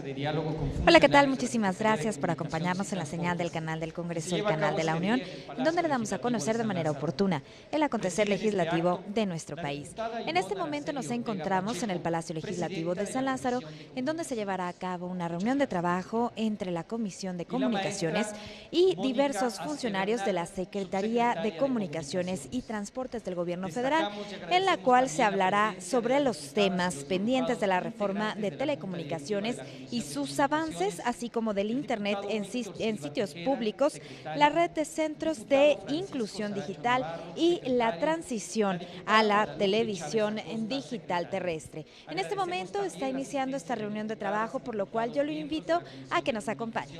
de diálogo con Hola, ¿qué tal? funcionarios. Muchísimas gracias por acompañarnos en la señal del canal del Congreso, el canal de la Unión, en donde le damos a conocer de manera oportuna el acontecer legislativo de nuestro país. En este momento nos encontramos en el Palacio Legislativo de San Lázaro, en donde se llevará a cabo una reunión de trabajo entre la Comisión de Comunicaciones y diversos funcionarios de la Secretaría de Comunicaciones y Transportes del Gobierno Federal, en la cual se hablará sobre los temas pendientes de la reforma de telecomunicaciones y sus avances, así como del Internet en sitios públicos, la red de centros de inclusión digital y la transición a la televisión en digital terrestre. En este momento está iniciando esta reunión de trabajo, por lo cual yo lo invito a que nos acompañe.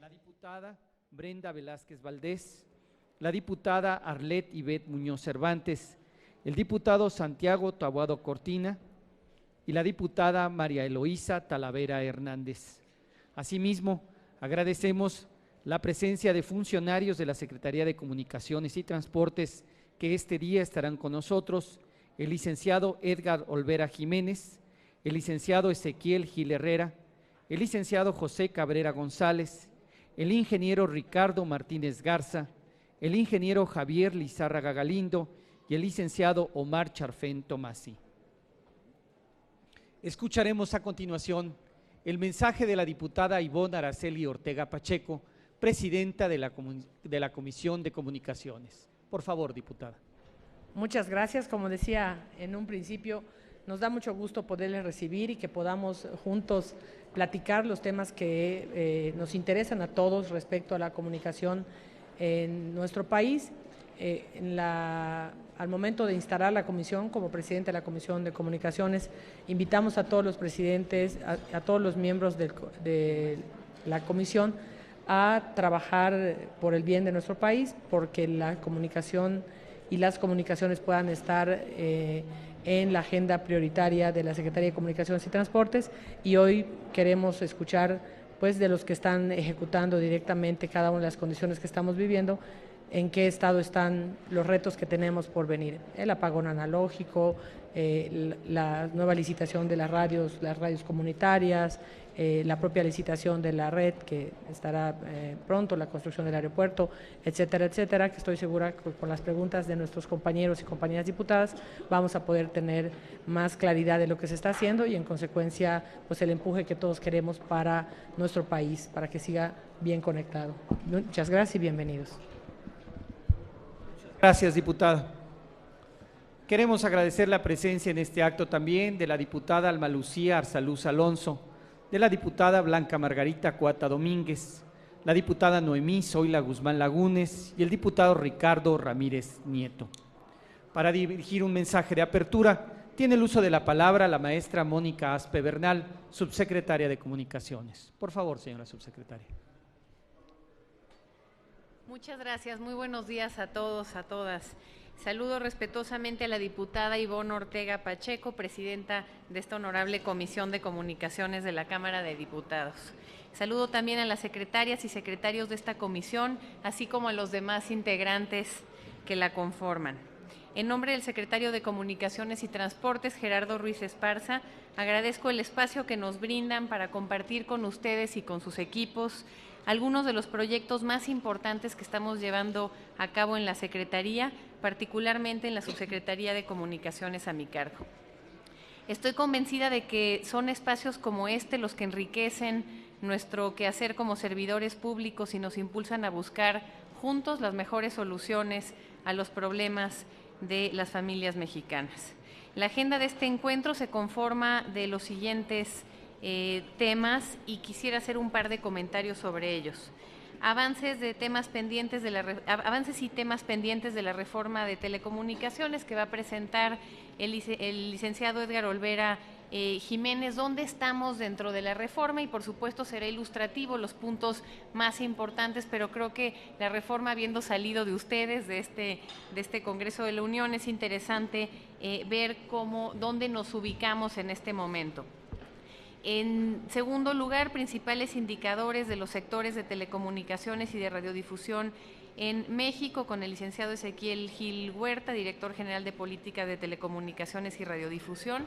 La diputada Brenda Velázquez Valdés, la diputada Arlet Ivette Muñoz Cervantes, el diputado Santiago Taboado Cortina y la diputada María Eloísa Talavera Hernández. Asimismo, agradecemos la presencia de funcionarios de la Secretaría de Comunicaciones y Transportes que este día estarán con nosotros: el licenciado Edgar Olvera Jiménez, el licenciado Ezequiel Gil Herrera, el licenciado José Cabrera González, el ingeniero Ricardo Martínez Garza, el ingeniero Javier Lizárraga Galindo y el licenciado Omar Charfén Tomasi. Escucharemos a continuación el mensaje de la diputada Ivonne Araceli Ortega Pacheco, presidenta de la Comisión de Comunicaciones. Por favor, diputada. Muchas gracias. Como decía en un principio, nos da mucho gusto poderles recibir y que podamos juntos platicar los temas que nos interesan a todos respecto a la comunicación en nuestro país. Al momento de instalar la comisión, como presidente de la Comisión de Comunicaciones, invitamos a todos los presidentes, a todos los miembros de la comisión a trabajar por el bien de nuestro país, porque la comunicación y las comunicaciones puedan estar en la agenda prioritaria de la Secretaría de Comunicaciones y Transportes, y hoy queremos escuchar pues de los que están ejecutando directamente cada una de las condiciones que estamos viviendo, en qué estado están los retos que tenemos por venir. El apagón analógico, la nueva licitación de las radios comunitarias, la propia licitación de la red que estará pronto, la construcción del aeropuerto, etcétera, etcétera, que estoy segura que con las preguntas de nuestros compañeros y compañeras diputadas vamos a poder tener más claridad de lo que se está haciendo y en consecuencia pues el empuje que todos queremos para nuestro país, para que siga bien conectado. Muchas gracias y bienvenidos. Gracias, diputada. Queremos agradecer la presencia en este acto también de la diputada Alma Lucía Arzaluz Alonso, de la diputada Blanca Margarita Cuata Domínguez, la diputada Noemí Zoila Guzmán Lagunes y el diputado Ricardo Ramírez Nieto. Para dirigir un mensaje de apertura, tiene el uso de la palabra la maestra Mónica Aspe Bernal, subsecretaria de Comunicaciones. Por favor, señora subsecretaria. Muchas gracias, muy buenos días a todos, a todas. Saludo respetuosamente a la diputada Ivonne Ortega Pacheco, presidenta de esta honorable Comisión de Comunicaciones de la Cámara de Diputados. Saludo también a las secretarias y secretarios de esta comisión, así como a los demás integrantes que la conforman. En nombre del secretario de Comunicaciones y Transportes, Gerardo Ruiz Esparza, agradezco el espacio que nos brindan para compartir con ustedes y con sus equipos algunos de los proyectos más importantes que estamos llevando a cabo en la Secretaría, particularmente en la Subsecretaría de Comunicaciones a mi cargo. Estoy convencida de que son espacios como este los que enriquecen nuestro quehacer como servidores públicos y nos impulsan a buscar juntos las mejores soluciones a los problemas de las familias mexicanas. La agenda de este encuentro se conforma de los siguientes temas y quisiera hacer un par de comentarios sobre ellos. Avances y temas pendientes de la reforma de telecomunicaciones que va a presentar el licenciado Edgar Olvera Jiménez, dónde estamos dentro de la reforma, y por supuesto será ilustrativo los puntos más importantes, pero creo que la reforma, habiendo salido de ustedes, de este Congreso de la Unión, es interesante ver dónde nos ubicamos en este momento. En segundo lugar, principales indicadores de los sectores de telecomunicaciones y de radiodifusión en México, con el licenciado Ezequiel Gil Huerta, director general de Política de Telecomunicaciones y Radiodifusión.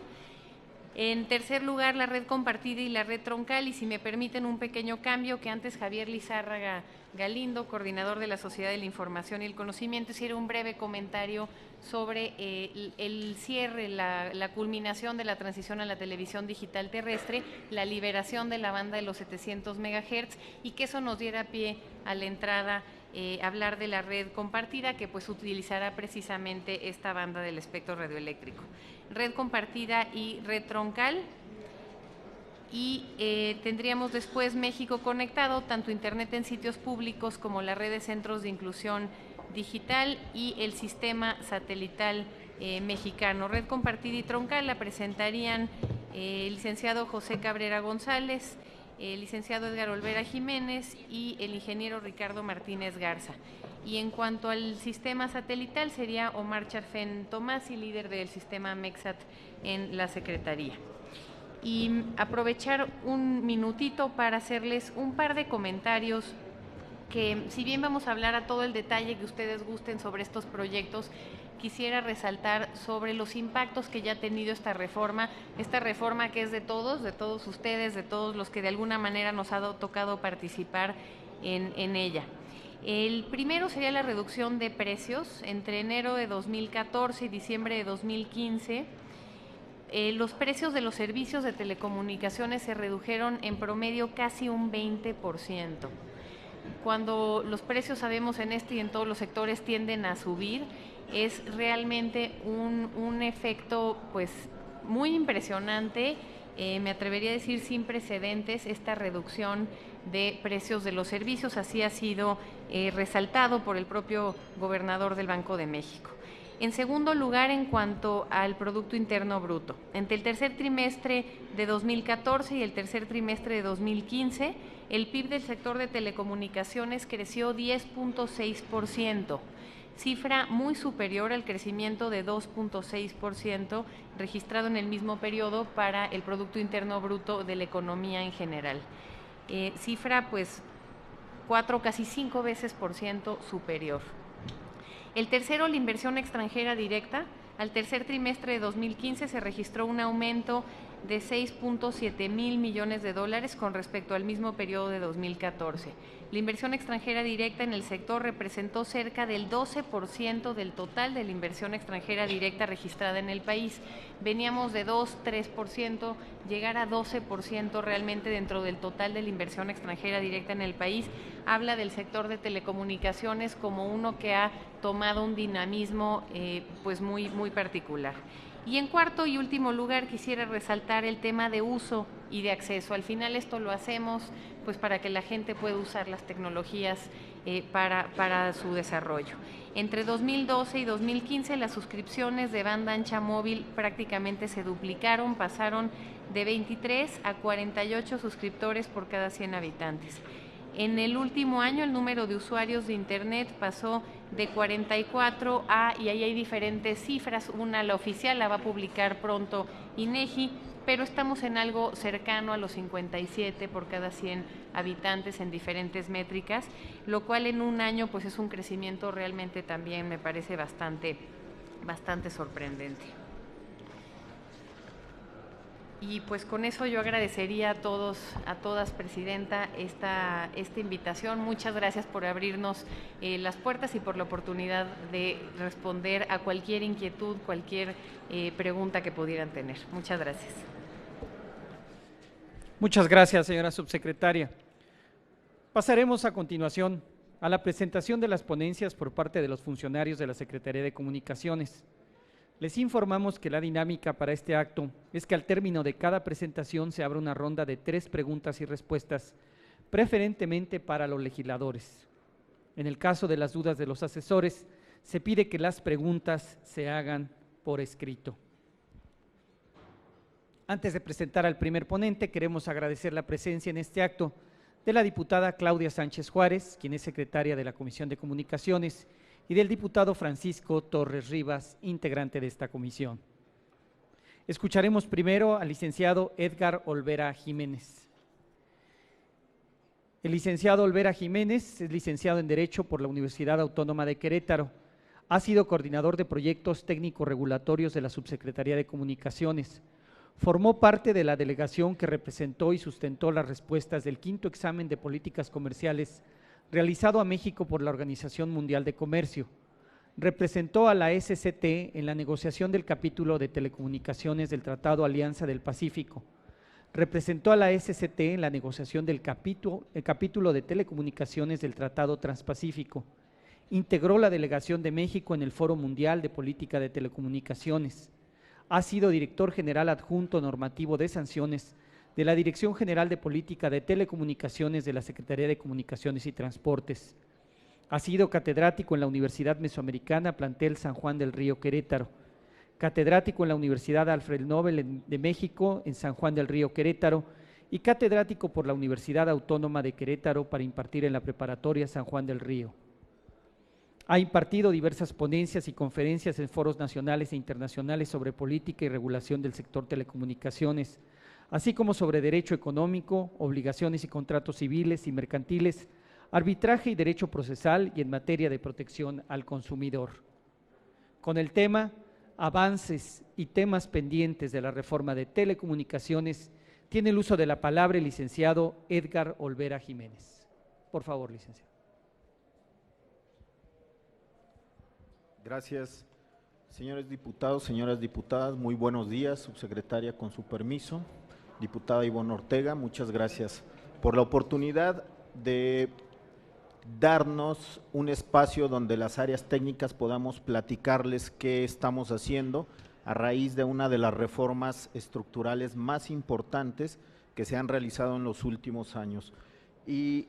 En tercer lugar, la red compartida y la red troncal, y si me permiten un pequeño cambio, que antes Javier Lizárraga Galindo, coordinador de la Sociedad de la Información y el Conocimiento, hiciera un breve comentario sobre el cierre, la culminación de la transición a la televisión digital terrestre, la liberación de la banda de los 700 MHz y que eso nos diera pie a la entrada hablar de la red compartida, que pues utilizará precisamente esta banda del espectro radioeléctrico. Red compartida y red troncal, y tendríamos después México Conectado, tanto internet en sitios públicos como la red de centros de inclusión digital y el sistema satelital mexicano. Red compartida y troncal la presentarían el licenciado José Cabrera González, el licenciado Edgar Olvera Jiménez y el ingeniero Ricardo Martínez Garza. Y en cuanto al sistema satelital, sería Omar Charfén Tomás, y líder del sistema MEXSAT en la Secretaría. Y aprovechar un minutito para hacerles un par de comentarios que, si bien vamos a hablar a todo el detalle que ustedes gusten sobre estos proyectos, quisiera resaltar sobre los impactos que ya ha tenido esta reforma que es de todos ustedes, de todos los que de alguna manera nos ha tocado participar en ella. El primero sería la reducción de precios. Entre enero de 2014 y diciembre de 2015, los precios de los servicios de telecomunicaciones se redujeron en promedio casi un 20%. Cuando los precios, sabemos, en este y en todos los sectores tienden a subir, es realmente un efecto pues muy impresionante, me atrevería a decir sin precedentes, esta reducción de precios de los servicios. Así ha sido resaltado por el propio gobernador del Banco de México. En segundo lugar, en cuanto al Producto Interno Bruto, entre el tercer trimestre de 2014 y el tercer trimestre de 2015, el PIB del sector de telecomunicaciones creció 10.6%, cifra muy superior al crecimiento de 2.6% registrado en el mismo periodo para el Producto Interno Bruto de la economía en general. Cifra pues 4, casi 5 veces por ciento superior. El tercero, la inversión extranjera directa. Al tercer trimestre de 2015 se registró un aumento de 6.7 mil millones de dólares con respecto al mismo periodo de 2014. La inversión extranjera directa en el sector representó cerca del 12% del total de la inversión extranjera directa registrada en el país. Veníamos de 2-3%, llegar a 12% realmente dentro del total de la inversión extranjera directa en el país, habla del sector de telecomunicaciones como uno que ha tomado un dinamismo pues muy particular. Y en cuarto y último lugar, quisiera resaltar el tema de uso y de acceso. Al final esto lo hacemos pues para que la gente pueda usar las tecnologías para su desarrollo. Entre 2012 y 2015 las suscripciones de banda ancha móvil prácticamente se duplicaron, pasaron de 23 a 48 suscriptores por cada 100 habitantes. En el último año el número de usuarios de Internet pasó de 44 a, y ahí hay diferentes cifras, una la oficial la va a publicar pronto INEGI, pero estamos en algo cercano a los 57 por cada 100 habitantes en diferentes métricas, lo cual en un año pues es un crecimiento realmente también me parece bastante sorprendente. Y pues con eso yo agradecería a todos, a todas, Presidenta, esta invitación. Muchas gracias por abrirnos las puertas y por la oportunidad de responder a cualquier inquietud, cualquier pregunta que pudieran tener. Muchas gracias. Muchas gracias, señora subsecretaria. Pasaremos a continuación a la presentación de las ponencias por parte de los funcionarios de la Secretaría de Comunicaciones. Les informamos que la dinámica para este acto es que al término de cada presentación se abre una ronda de 3 preguntas y respuestas, preferentemente para los legisladores. En el caso de las dudas de los asesores, se pide que las preguntas se hagan por escrito. Antes de presentar al primer ponente, queremos agradecer la presencia en este acto de la diputada Claudia Sánchez Juárez, quien es secretaria de la Comisión de Comunicaciones, y del diputado Francisco Torres Rivas, integrante de esta comisión. Escucharemos primero al licenciado Edgar Olvera Jiménez. El licenciado Olvera Jiménez es licenciado en Derecho por la Universidad Autónoma de Querétaro. Ha sido coordinador de proyectos técnico-regulatorios de la Subsecretaría de Comunicaciones. Formó parte de la delegación que representó y sustentó las respuestas del 5º examen de políticas comerciales realizado a México por la Organización Mundial de Comercio. Representó a la SCT en la negociación del capítulo de telecomunicaciones del Tratado Alianza del Pacífico. Representó a la SCT en la negociación del capítulo de telecomunicaciones del Tratado Transpacífico. Integró la delegación de México en el Foro Mundial de Política de Telecomunicaciones. Ha sido director general adjunto normativo de sanciones de la Dirección General de Política de Telecomunicaciones de la Secretaría de Comunicaciones y Transportes. Ha sido catedrático en la Universidad Mesoamericana, plantel San Juan del Río, Querétaro. Catedrático en la Universidad Alfred Nobel de México, en San Juan del Río, Querétaro, y catedrático por la Universidad Autónoma de Querétaro para impartir en la preparatoria San Juan del Río. Ha impartido diversas ponencias y conferencias en foros nacionales e internacionales sobre política y regulación del sector telecomunicaciones, así como sobre derecho económico, obligaciones y contratos civiles y mercantiles, arbitraje y derecho procesal y en materia de protección al consumidor. Con el tema avances y temas pendientes de la reforma de telecomunicaciones, tiene el uso de la palabra el licenciado Edgar Olvera Jiménez. Por favor, licenciado. Gracias, señores diputados, señoras diputadas, muy buenos días, subsecretaria, con su permiso. Diputada Ivonne Ortega, muchas gracias por la oportunidad de darnos un espacio donde las áreas técnicas podamos platicarles qué estamos haciendo a raíz de una de las reformas estructurales más importantes que se han realizado en los últimos años. Y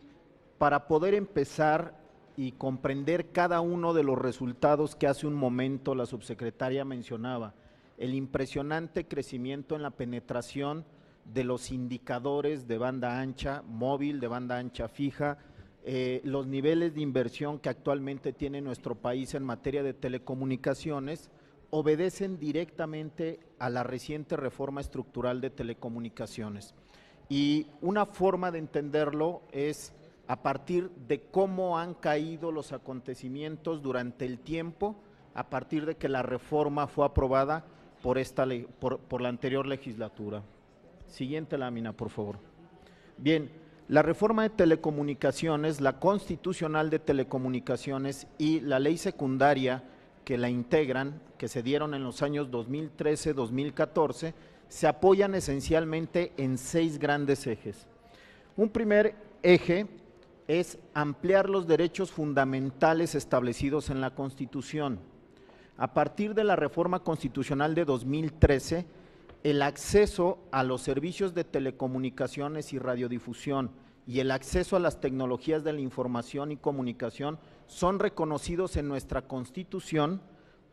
para poder empezar y comprender cada uno de los resultados que hace un momento la subsecretaria mencionaba, el impresionante crecimiento en la penetración de los indicadores de banda ancha móvil, de banda ancha fija, los niveles de inversión que actualmente tiene nuestro país en materia de telecomunicaciones obedecen directamente a la reciente reforma estructural de telecomunicaciones. Y una forma de entenderlo es a partir de cómo han caído los acontecimientos durante el tiempo, a partir de que la reforma fue aprobada por la anterior legislatura. Siguiente lámina, por favor. Bien, la reforma de telecomunicaciones, la constitucional de telecomunicaciones y la ley secundaria que la integran, que se dieron en los años 2013-2014, se apoyan esencialmente en 6 grandes ejes. Un primer eje es ampliar los derechos fundamentales establecidos en la Constitución. A partir de la reforma constitucional de 2013, el acceso a los servicios de telecomunicaciones y radiodifusión y el acceso a las tecnologías de la información y comunicación son reconocidos en nuestra Constitución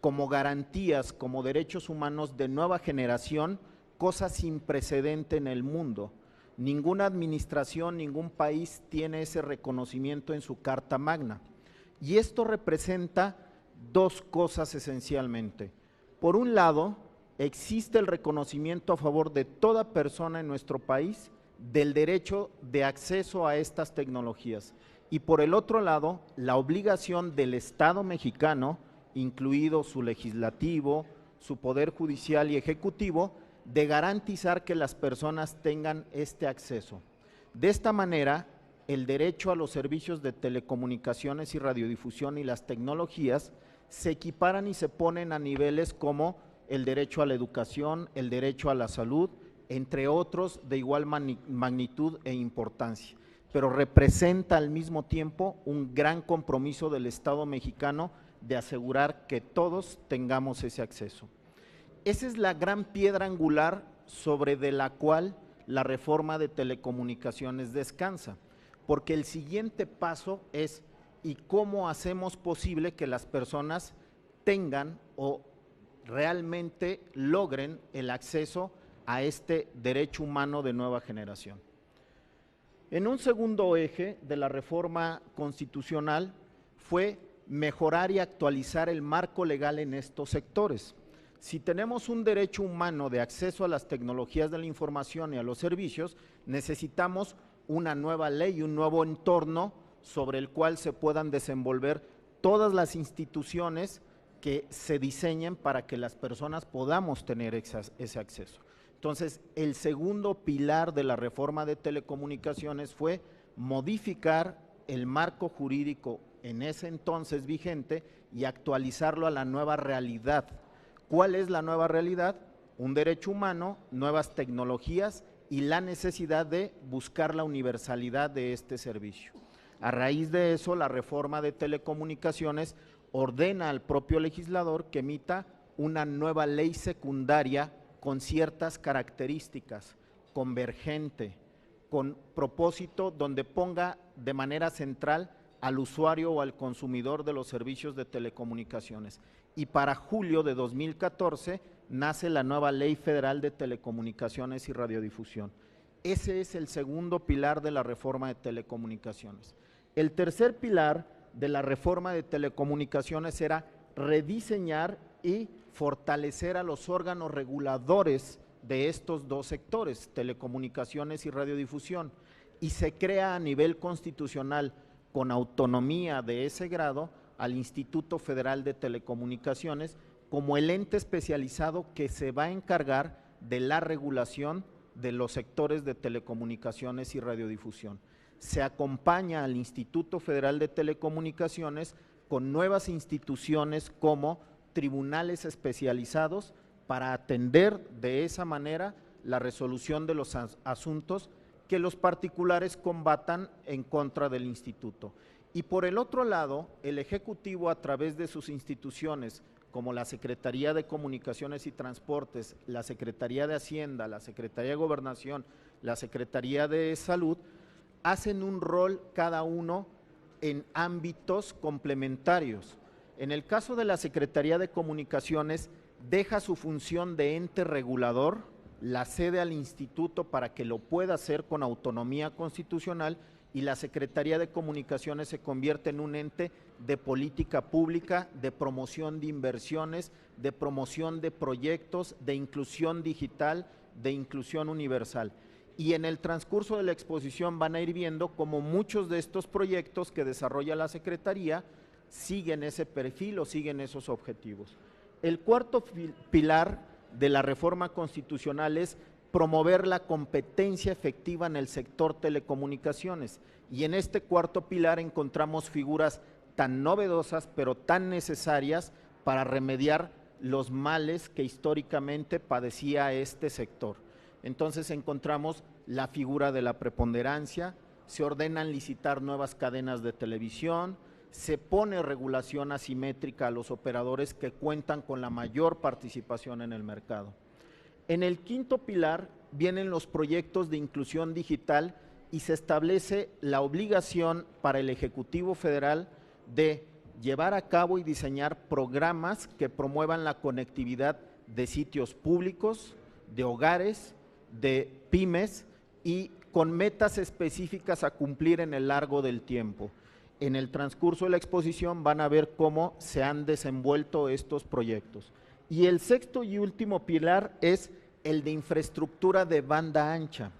como garantías, como derechos humanos de nueva generación, cosa sin precedente en el mundo. Ninguna administración, ningún país tiene ese reconocimiento en su Carta Magna. Y esto representa 2 cosas esencialmente. Por un lado, existe el reconocimiento a favor de toda persona en nuestro país del derecho de acceso a estas tecnologías. Y por el otro lado, la obligación del Estado mexicano, incluido su legislativo, su poder judicial y ejecutivo, de garantizar que las personas tengan este acceso. De esta manera, el derecho a los servicios de telecomunicaciones y radiodifusión y las tecnologías se equiparan y se ponen a niveles como el derecho a la educación, el derecho a la salud, entre otros de igual magnitud e importancia, pero representa al mismo tiempo un gran compromiso del Estado mexicano de asegurar que todos tengamos ese acceso. Esa es la gran piedra angular sobre de la cual la reforma de telecomunicaciones descansa, porque el siguiente paso es ¿y cómo hacemos posible que las personas tengan o realmente logren el acceso a este derecho humano de nueva generación? En un segundo eje de la reforma constitucional fue mejorar y actualizar el marco legal en estos sectores. Si tenemos un derecho humano de acceso a las tecnologías de la información y a los servicios, necesitamos una nueva ley y un nuevo entorno sobre el cual se puedan desenvolver todas las instituciones que se diseñen para que las personas podamos tener ese acceso. Entonces, el segundo pilar de la reforma de telecomunicaciones fue modificar el marco jurídico en ese entonces vigente y actualizarlo a la nueva realidad. ¿Cuál es la nueva realidad? Un derecho humano, nuevas tecnologías y la necesidad de buscar la universalidad de este servicio. A raíz de eso, la reforma de telecomunicaciones ordena al propio legislador que emita una nueva ley secundaria con ciertas características, convergente, con propósito donde ponga de manera central al usuario o al consumidor de los servicios de telecomunicaciones. Y para julio de 2014 nace la nueva Ley Federal de Telecomunicaciones y Radiodifusión. Ese es el segundo pilar de la reforma de telecomunicaciones. El tercer pilar de la reforma de telecomunicaciones era rediseñar y fortalecer a los órganos reguladores de estos dos sectores, telecomunicaciones y radiodifusión, y se crea a nivel constitucional, con autonomía de ese grado, al Instituto Federal de Telecomunicaciones como el ente especializado que se va a encargar de la regulación de los sectores de telecomunicaciones y radiodifusión. Se acompaña al Instituto Federal de Telecomunicaciones con nuevas instituciones como tribunales especializados para atender de esa manera la resolución de los asuntos que los particulares combatan en contra del instituto. Y por el otro lado, el Ejecutivo, a través de sus instituciones, como la Secretaría de Comunicaciones y Transportes, la Secretaría de Hacienda, la Secretaría de Gobernación, la Secretaría de Salud, hacen un rol cada uno en ámbitos complementarios. En el caso de la Secretaría de Comunicaciones, deja su función de ente regulador, la cede al instituto para que lo pueda hacer con autonomía constitucional, y la Secretaría de Comunicaciones se convierte en un ente de política pública, de promoción de inversiones, de promoción de proyectos, de inclusión digital, de inclusión universal. Y en el transcurso de la exposición van a ir viendo cómo muchos de estos proyectos que desarrolla la Secretaría siguen ese perfil o siguen esos objetivos. El cuarto pilar de la reforma constitucional es promover la competencia efectiva en el sector telecomunicaciones, y en este cuarto pilar encontramos figuras tan novedosas pero tan necesarias para remediar los males que históricamente padecía este sector. Entonces encontramos la figura de la preponderancia, se ordenan licitar nuevas cadenas de televisión, se pone regulación asimétrica a los operadores que cuentan con la mayor participación en el mercado. En el quinto pilar vienen los proyectos de inclusión digital y se establece la obligación para el Ejecutivo Federal de llevar a cabo y diseñar programas que promuevan la conectividad de sitios públicos, de hogares, de pymes y con metas específicas a cumplir en el largo del tiempo. En el transcurso de la exposición van a ver cómo se han desenvuelto estos proyectos. Y el sexto y último pilar es el de infraestructura de banda ancha.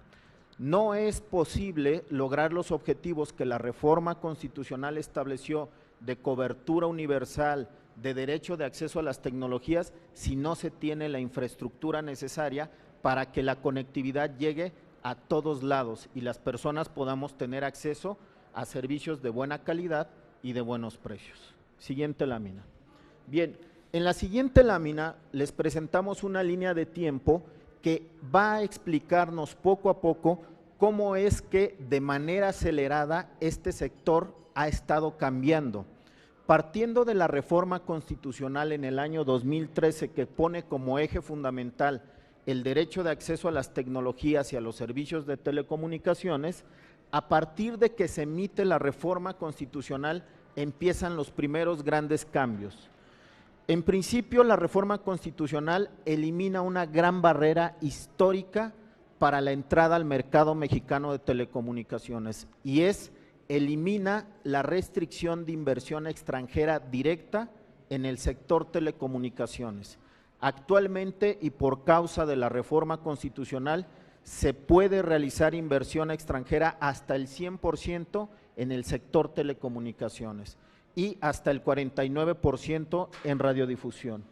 No es posible lograr los objetivos que la reforma constitucional estableció de cobertura universal, de derecho de acceso a las tecnologías, si no se tiene la infraestructura necesaria para que la conectividad llegue a todos lados y las personas podamos tener acceso a servicios de buena calidad y de buenos precios. Siguiente lámina. Bien, en la siguiente lámina les presentamos una línea de tiempo que va a explicarnos poco a poco cómo es que de manera acelerada este sector ha estado cambiando. Partiendo de la reforma constitucional en el año 2013 que pone como eje fundamental el derecho de acceso a las tecnologías y a los servicios de telecomunicaciones, a partir de que se emite la reforma constitucional empiezan los primeros grandes cambios. En principio, la reforma constitucional elimina una gran barrera histórica para la entrada al mercado mexicano de telecomunicaciones y elimina la restricción de inversión extranjera directa en el sector telecomunicaciones. Actualmente y por causa de la reforma constitucional se puede realizar inversión extranjera hasta el 100% en el sector telecomunicaciones y hasta el 49% en radiodifusión.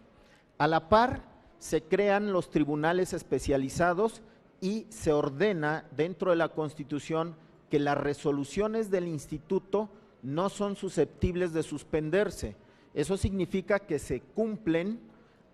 A la par, se crean los tribunales especializados y se ordena dentro de la Constitución que las resoluciones del instituto no son susceptibles de suspenderse. Eso significa que se cumplen,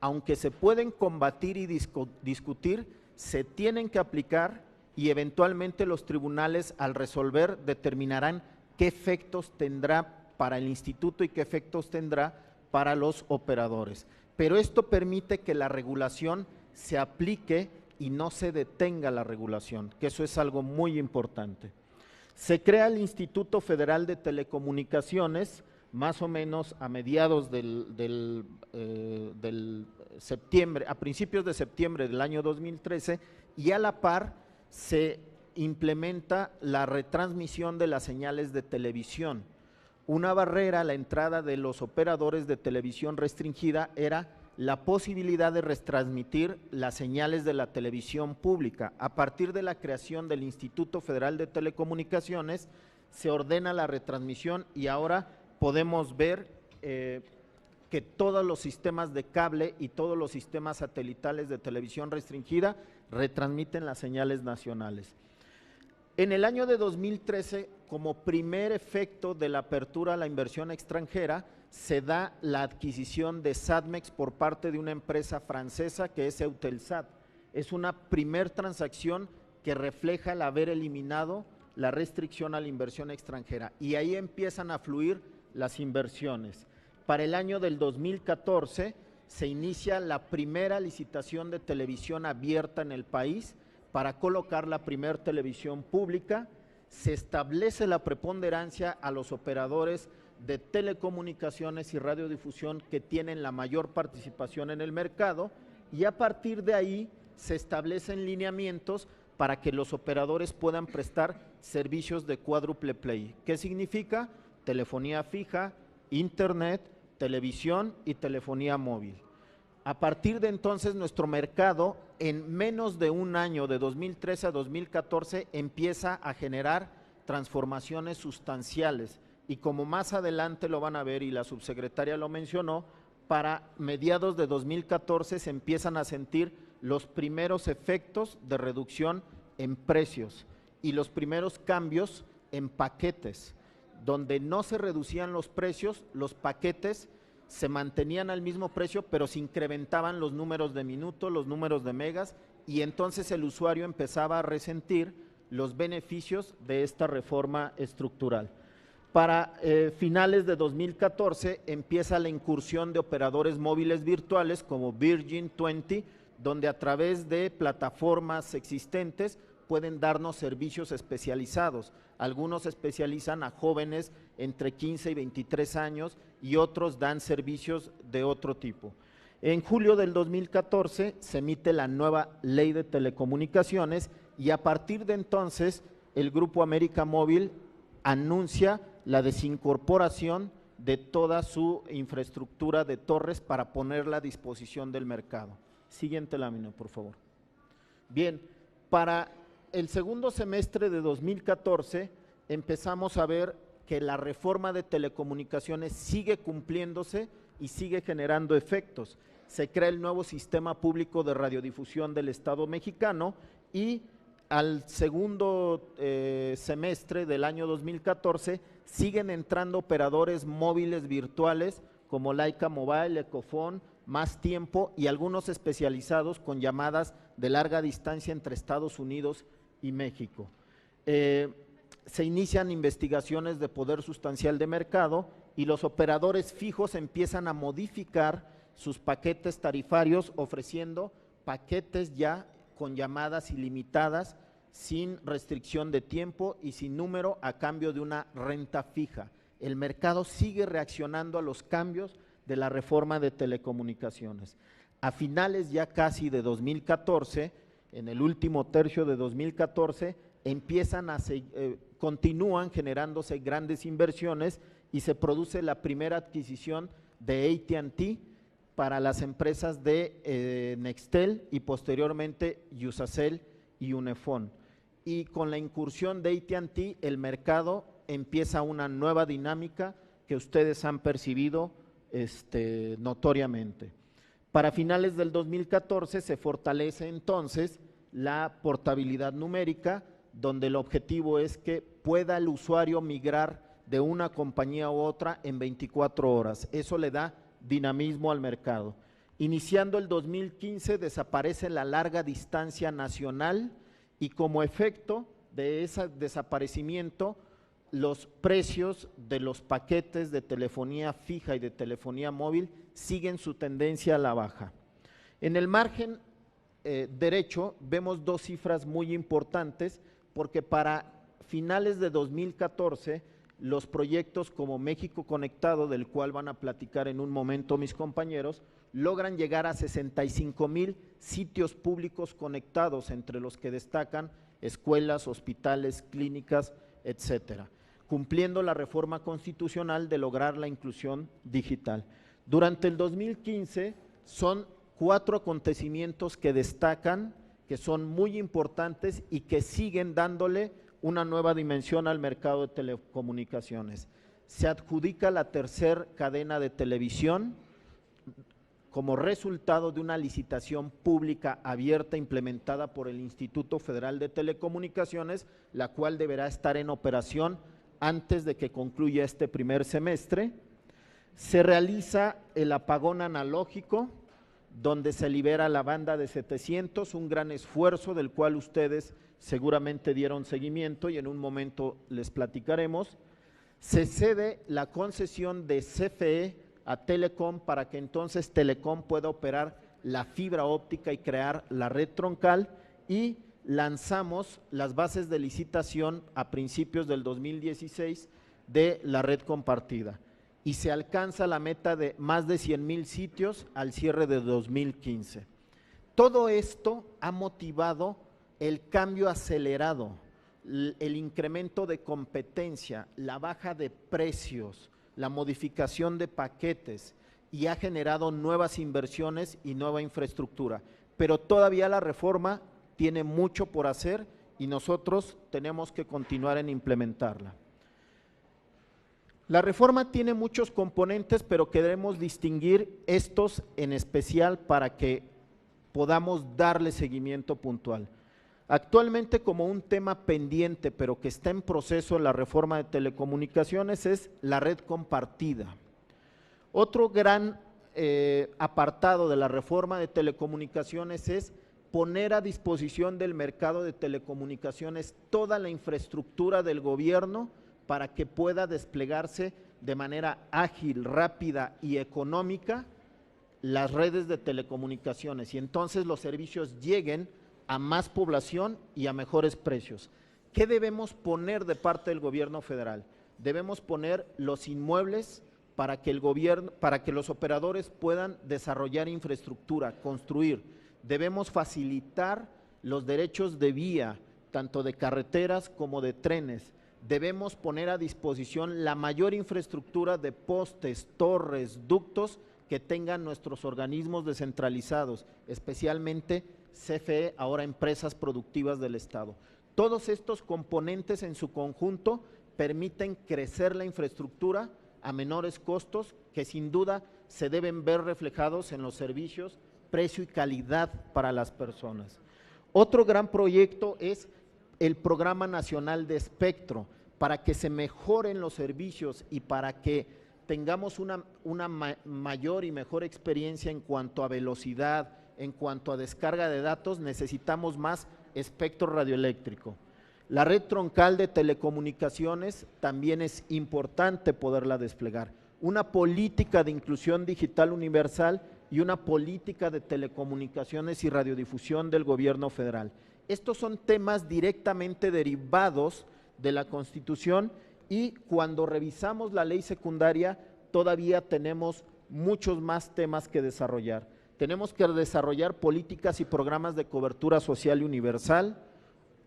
aunque se pueden combatir y discutir, se tienen que aplicar y eventualmente los tribunales al resolver determinarán qué efectos tendrá para el instituto y qué efectos tendrá para los operadores. Pero esto permite que la regulación se aplique y no se detenga la regulación, que eso es algo muy importante. Se crea el Instituto Federal de Telecomunicaciones, más o menos a mediados del septiembre, a principios de septiembre del año 2013, y a la par se implementa la retransmisión de las señales de televisión. Una barrera a la entrada de los operadores de televisión restringida era la posibilidad de retransmitir las señales de la televisión pública. A partir de la creación del Instituto Federal de Telecomunicaciones se ordena la retransmisión y ahora podemos ver que todos los sistemas de cable y todos los sistemas satelitales de televisión restringida retransmiten las señales nacionales. En el año de 2013, como primer efecto de la apertura a la inversión extranjera, se da la adquisición de Satmex por parte de una empresa francesa que es Eutelsat. Es una primer transacción que refleja el haber eliminado la restricción a la inversión extranjera y ahí empiezan a fluir las inversiones. Para el año del 2014 se inicia la primera licitación de televisión abierta en el país para colocar la primera televisión pública. Se establece la preponderancia a los operadores de telecomunicaciones y radiodifusión que tienen la mayor participación en el mercado y a partir de ahí se establecen lineamientos para que los operadores puedan prestar servicios de cuádruple play. ¿Qué significa? Telefonía fija, internet, televisión y telefonía móvil. A partir de entonces nuestro mercado en menos de un año, de 2013 a 2014, empieza a generar transformaciones sustanciales y como más adelante lo van a ver y la subsecretaria lo mencionó, para mediados de 2014 se empiezan a sentir los primeros efectos de reducción en precios y los primeros cambios en paquetes, donde no se reducían los precios, los paquetes se mantenían al mismo precio, pero se incrementaban los números de minutos, los números de megas, y entonces el usuario empezaba a resentir los beneficios de esta reforma estructural. Para finales de 2014 empieza la incursión de operadores móviles virtuales como Virgin 20, donde a través de plataformas existentes pueden darnos servicios especializados. Algunos especializan a jóvenes entre 15 y 23 años y otros dan servicios de otro tipo. En julio del 2014 se emite la nueva Ley de Telecomunicaciones y a partir de entonces el Grupo América Móvil anuncia la desincorporación de toda su infraestructura de torres para ponerla a disposición del mercado. Siguiente lámina, por favor. Bien, para el segundo semestre de 2014 empezamos a ver que la reforma de telecomunicaciones sigue cumpliéndose y sigue generando efectos. Se crea el nuevo sistema público de radiodifusión del Estado mexicano y al segundo semestre del año 2014 siguen entrando operadores móviles virtuales como Laika Mobile, Ecofon, Más Tiempo y algunos especializados con llamadas de larga distancia entre Estados Unidos y México. Se inician investigaciones de poder sustancial de mercado y los operadores fijos empiezan a modificar sus paquetes tarifarios ofreciendo paquetes ya con llamadas ilimitadas, sin restricción de tiempo y sin número a cambio de una renta fija. El mercado sigue reaccionando a los cambios de la reforma de telecomunicaciones. A finales ya casi de 2014, en el último tercio de 2014, continúan generándose grandes inversiones y se produce la primera adquisición de AT&T para las empresas de Nextel y posteriormente Iusacell y Unifón. Y con la incursión de AT&T el mercado empieza una nueva dinámica que ustedes han percibido notoriamente. Para finales del 2014 se fortalece entonces la portabilidad numérica, donde el objetivo es que pueda el usuario migrar de una compañía u otra en 24 horas. Eso le da dinamismo al mercado. Iniciando el 2015 desaparece la larga distancia nacional y como efecto de ese desaparecimiento, los precios de los paquetes de telefonía fija y de telefonía móvil siguen su tendencia a la baja. En el margen derecho vemos dos cifras muy importantes, porque para finales de 2014 los proyectos como México Conectado, del cual van a platicar en un momento mis compañeros, logran llegar a 65,000 sitios públicos conectados, entre los que destacan escuelas, hospitales, clínicas, etcétera, cumpliendo la reforma constitucional de lograr la inclusión digital. Durante el 2015 son 4 acontecimientos que destacan, que son muy importantes y que siguen dándole una nueva dimensión al mercado de telecomunicaciones. Se adjudica la tercera cadena de televisión como resultado de una licitación pública abierta implementada por el Instituto Federal de Telecomunicaciones, la cual deberá estar en operación antes de que concluya este primer semestre. Se realiza el apagón analógico, donde se libera la banda de 700, un gran esfuerzo del cual ustedes seguramente dieron seguimiento y en un momento les platicaremos. Se cede la concesión de CFE a Telecom para que entonces Telecom pueda operar la fibra óptica y crear la red troncal, y lanzamos las bases de licitación a principios del 2016 de la red compartida y se alcanza la meta de más de 100,000 sitios al cierre de 2015. Todo esto ha motivado el cambio acelerado, el incremento de competencia, la baja de precios, la modificación de paquetes, y ha generado nuevas inversiones y nueva infraestructura. Pero todavía la reforma tiene mucho por hacer y nosotros tenemos que continuar en implementarla. La reforma tiene muchos componentes, pero queremos distinguir estos en especial para que podamos darle seguimiento puntual. Actualmente, como un tema pendiente, pero que está en proceso en la reforma de telecomunicaciones, es la red compartida. Otro gran apartado de la reforma de telecomunicaciones es poner a disposición del mercado de telecomunicaciones toda la infraestructura del gobierno para que pueda desplegarse de manera ágil, rápida y económica las redes de telecomunicaciones, y entonces los servicios lleguen a más población y a mejores precios. ¿Qué debemos poner de parte del gobierno federal? Debemos poner los inmuebles para que el gobierno, para que los operadores puedan desarrollar infraestructura, construir. Debemos facilitar los derechos de vía, tanto de carreteras como de trenes. Debemos poner a disposición la mayor infraestructura de postes, torres, ductos que tengan nuestros organismos descentralizados, especialmente CFE, ahora empresas productivas del Estado. Todos estos componentes en su conjunto permiten crecer la infraestructura a menores costos, que sin duda se deben ver reflejados en los servicios, precio y calidad para las personas. Otro gran proyecto es el Programa Nacional de Espectro, para que se mejoren los servicios y para que tengamos una mayor y mejor experiencia en cuanto a velocidad, en cuanto a descarga de datos. Necesitamos más espectro radioeléctrico. La red troncal de telecomunicaciones también es importante poderla desplegar. Una política de inclusión digital universal y una política de telecomunicaciones y radiodifusión del gobierno federal. Estos son temas directamente derivados de la Constitución, y cuando revisamos la ley secundaria todavía tenemos muchos más temas que desarrollar. Tenemos que desarrollar políticas y programas de cobertura social y universal,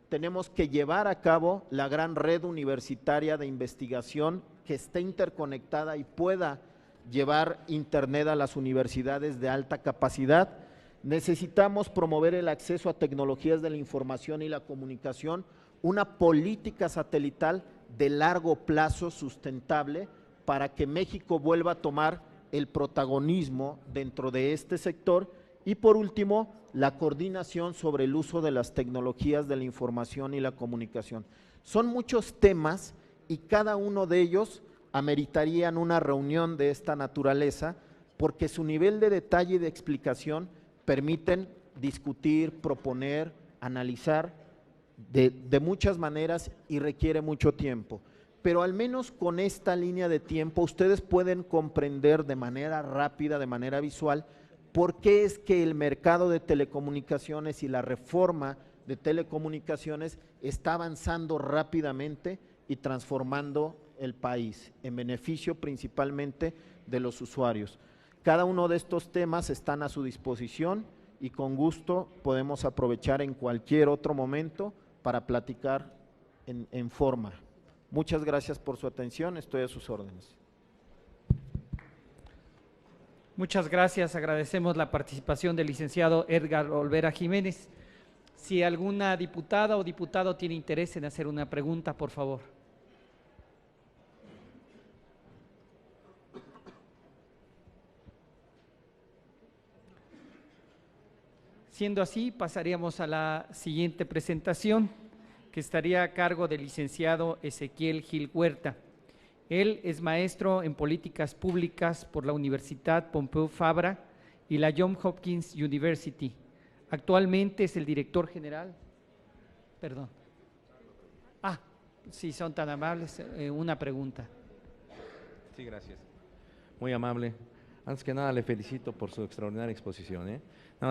tenemos que llevar a cabo la gran red universitaria de investigación que esté interconectada y pueda llevar internet a las universidades de alta capacidad. Necesitamos promover el acceso a tecnologías de la información y la comunicación, una política satelital de largo plazo sustentable para que México vuelva a tomar el protagonismo dentro de este sector y por último, la coordinación sobre el uso de las tecnologías de la información y la comunicación. Son muchos temas y cada uno de ellos ameritarían una reunión de esta naturaleza porque su nivel de detalle y de explicación permiten discutir, proponer, analizar de muchas maneras y requiere mucho tiempo. Pero al menos con esta línea de tiempo ustedes pueden comprender de manera rápida, de manera visual, por qué es que el mercado de telecomunicaciones y la reforma de telecomunicaciones está avanzando rápidamente y transformando el país en beneficio principalmente de los usuarios. Cada uno de estos temas están a su disposición y con gusto podemos aprovechar en cualquier otro momento para platicar en forma. Muchas gracias por su atención, estoy a sus órdenes. Muchas gracias, agradecemos la participación del licenciado Edgar Olvera Jiménez. Si alguna diputada o diputado tiene interés en hacer una pregunta, por favor. Siendo así, pasaríamos a la siguiente presentación, que estaría a cargo del licenciado Ezequiel Gil Huerta. Él es maestro en políticas públicas por la Universidad Pompeu Fabra y la Johns Hopkins University. Actualmente es el director general. Perdón. Si son tan amables, una pregunta. Sí, gracias. Muy amable. Antes que nada, le felicito por su extraordinaria exposición. Nada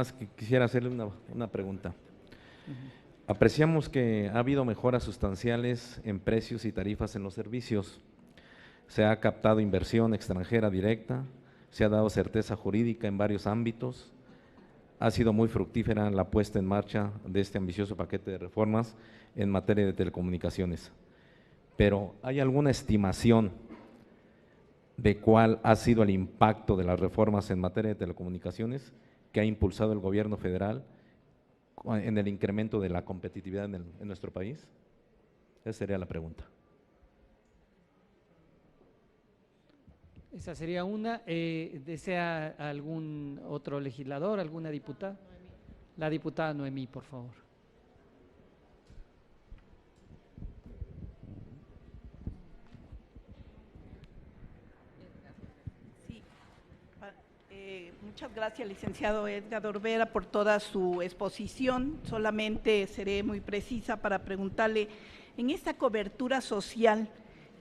más que quisiera hacerle una pregunta. Apreciamos que ha habido mejoras sustanciales en precios y tarifas en los servicios. Se ha captado inversión extranjera directa, se ha dado certeza jurídica en varios ámbitos, ha sido muy fructífera la puesta en marcha de este ambicioso paquete de reformas en materia de telecomunicaciones. Pero, ¿hay alguna estimación de cuál ha sido el impacto de las reformas en materia de telecomunicaciones que ha impulsado el gobierno federal en el incremento de la competitividad en nuestro país? Esa sería la pregunta. Esa sería una. ¿Desea algún otro legislador, alguna diputada? La diputada Noemí, por favor. Sí. Muchas gracias, licenciado Edgar Olvera, por toda su exposición. Solamente seré muy precisa para preguntarle, en esta cobertura social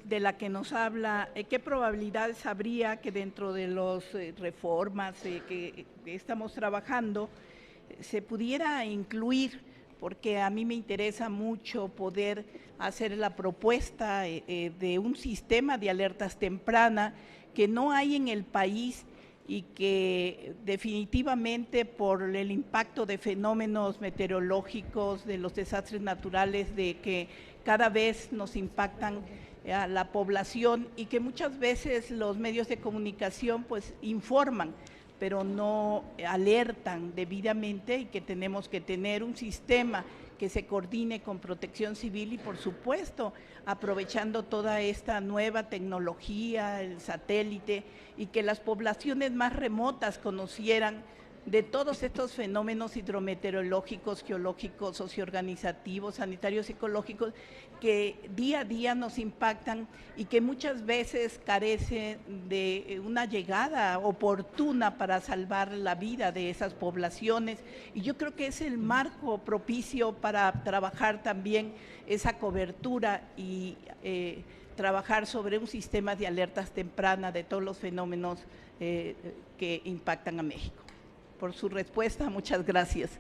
de la que nos habla, ¿qué probabilidades habría que dentro de las reformas que estamos trabajando se pudiera incluir? Porque a mí me interesa mucho poder hacer la propuesta de un sistema de alertas tempranas que no hay en el país y que definitivamente por el impacto de fenómenos meteorológicos, de los desastres naturales, de que cada vez nos impactan a la población y que muchas veces los medios de comunicación pues informan, pero no alertan debidamente, y que tenemos que tener un sistema que se coordine con Protección Civil y por supuesto aprovechando toda esta nueva tecnología, el satélite, y que las poblaciones más remotas conocieran de todos estos fenómenos hidrometeorológicos, geológicos, socioorganizativos, sanitarios, ecológicos, que día a día nos impactan y que muchas veces carecen de una llegada oportuna para salvar la vida de esas poblaciones. Y yo creo que es el marco propicio para trabajar también esa cobertura y trabajar sobre un sistema de alertas tempranas de todos los fenómenos que impactan a México. Por su respuesta, muchas gracias.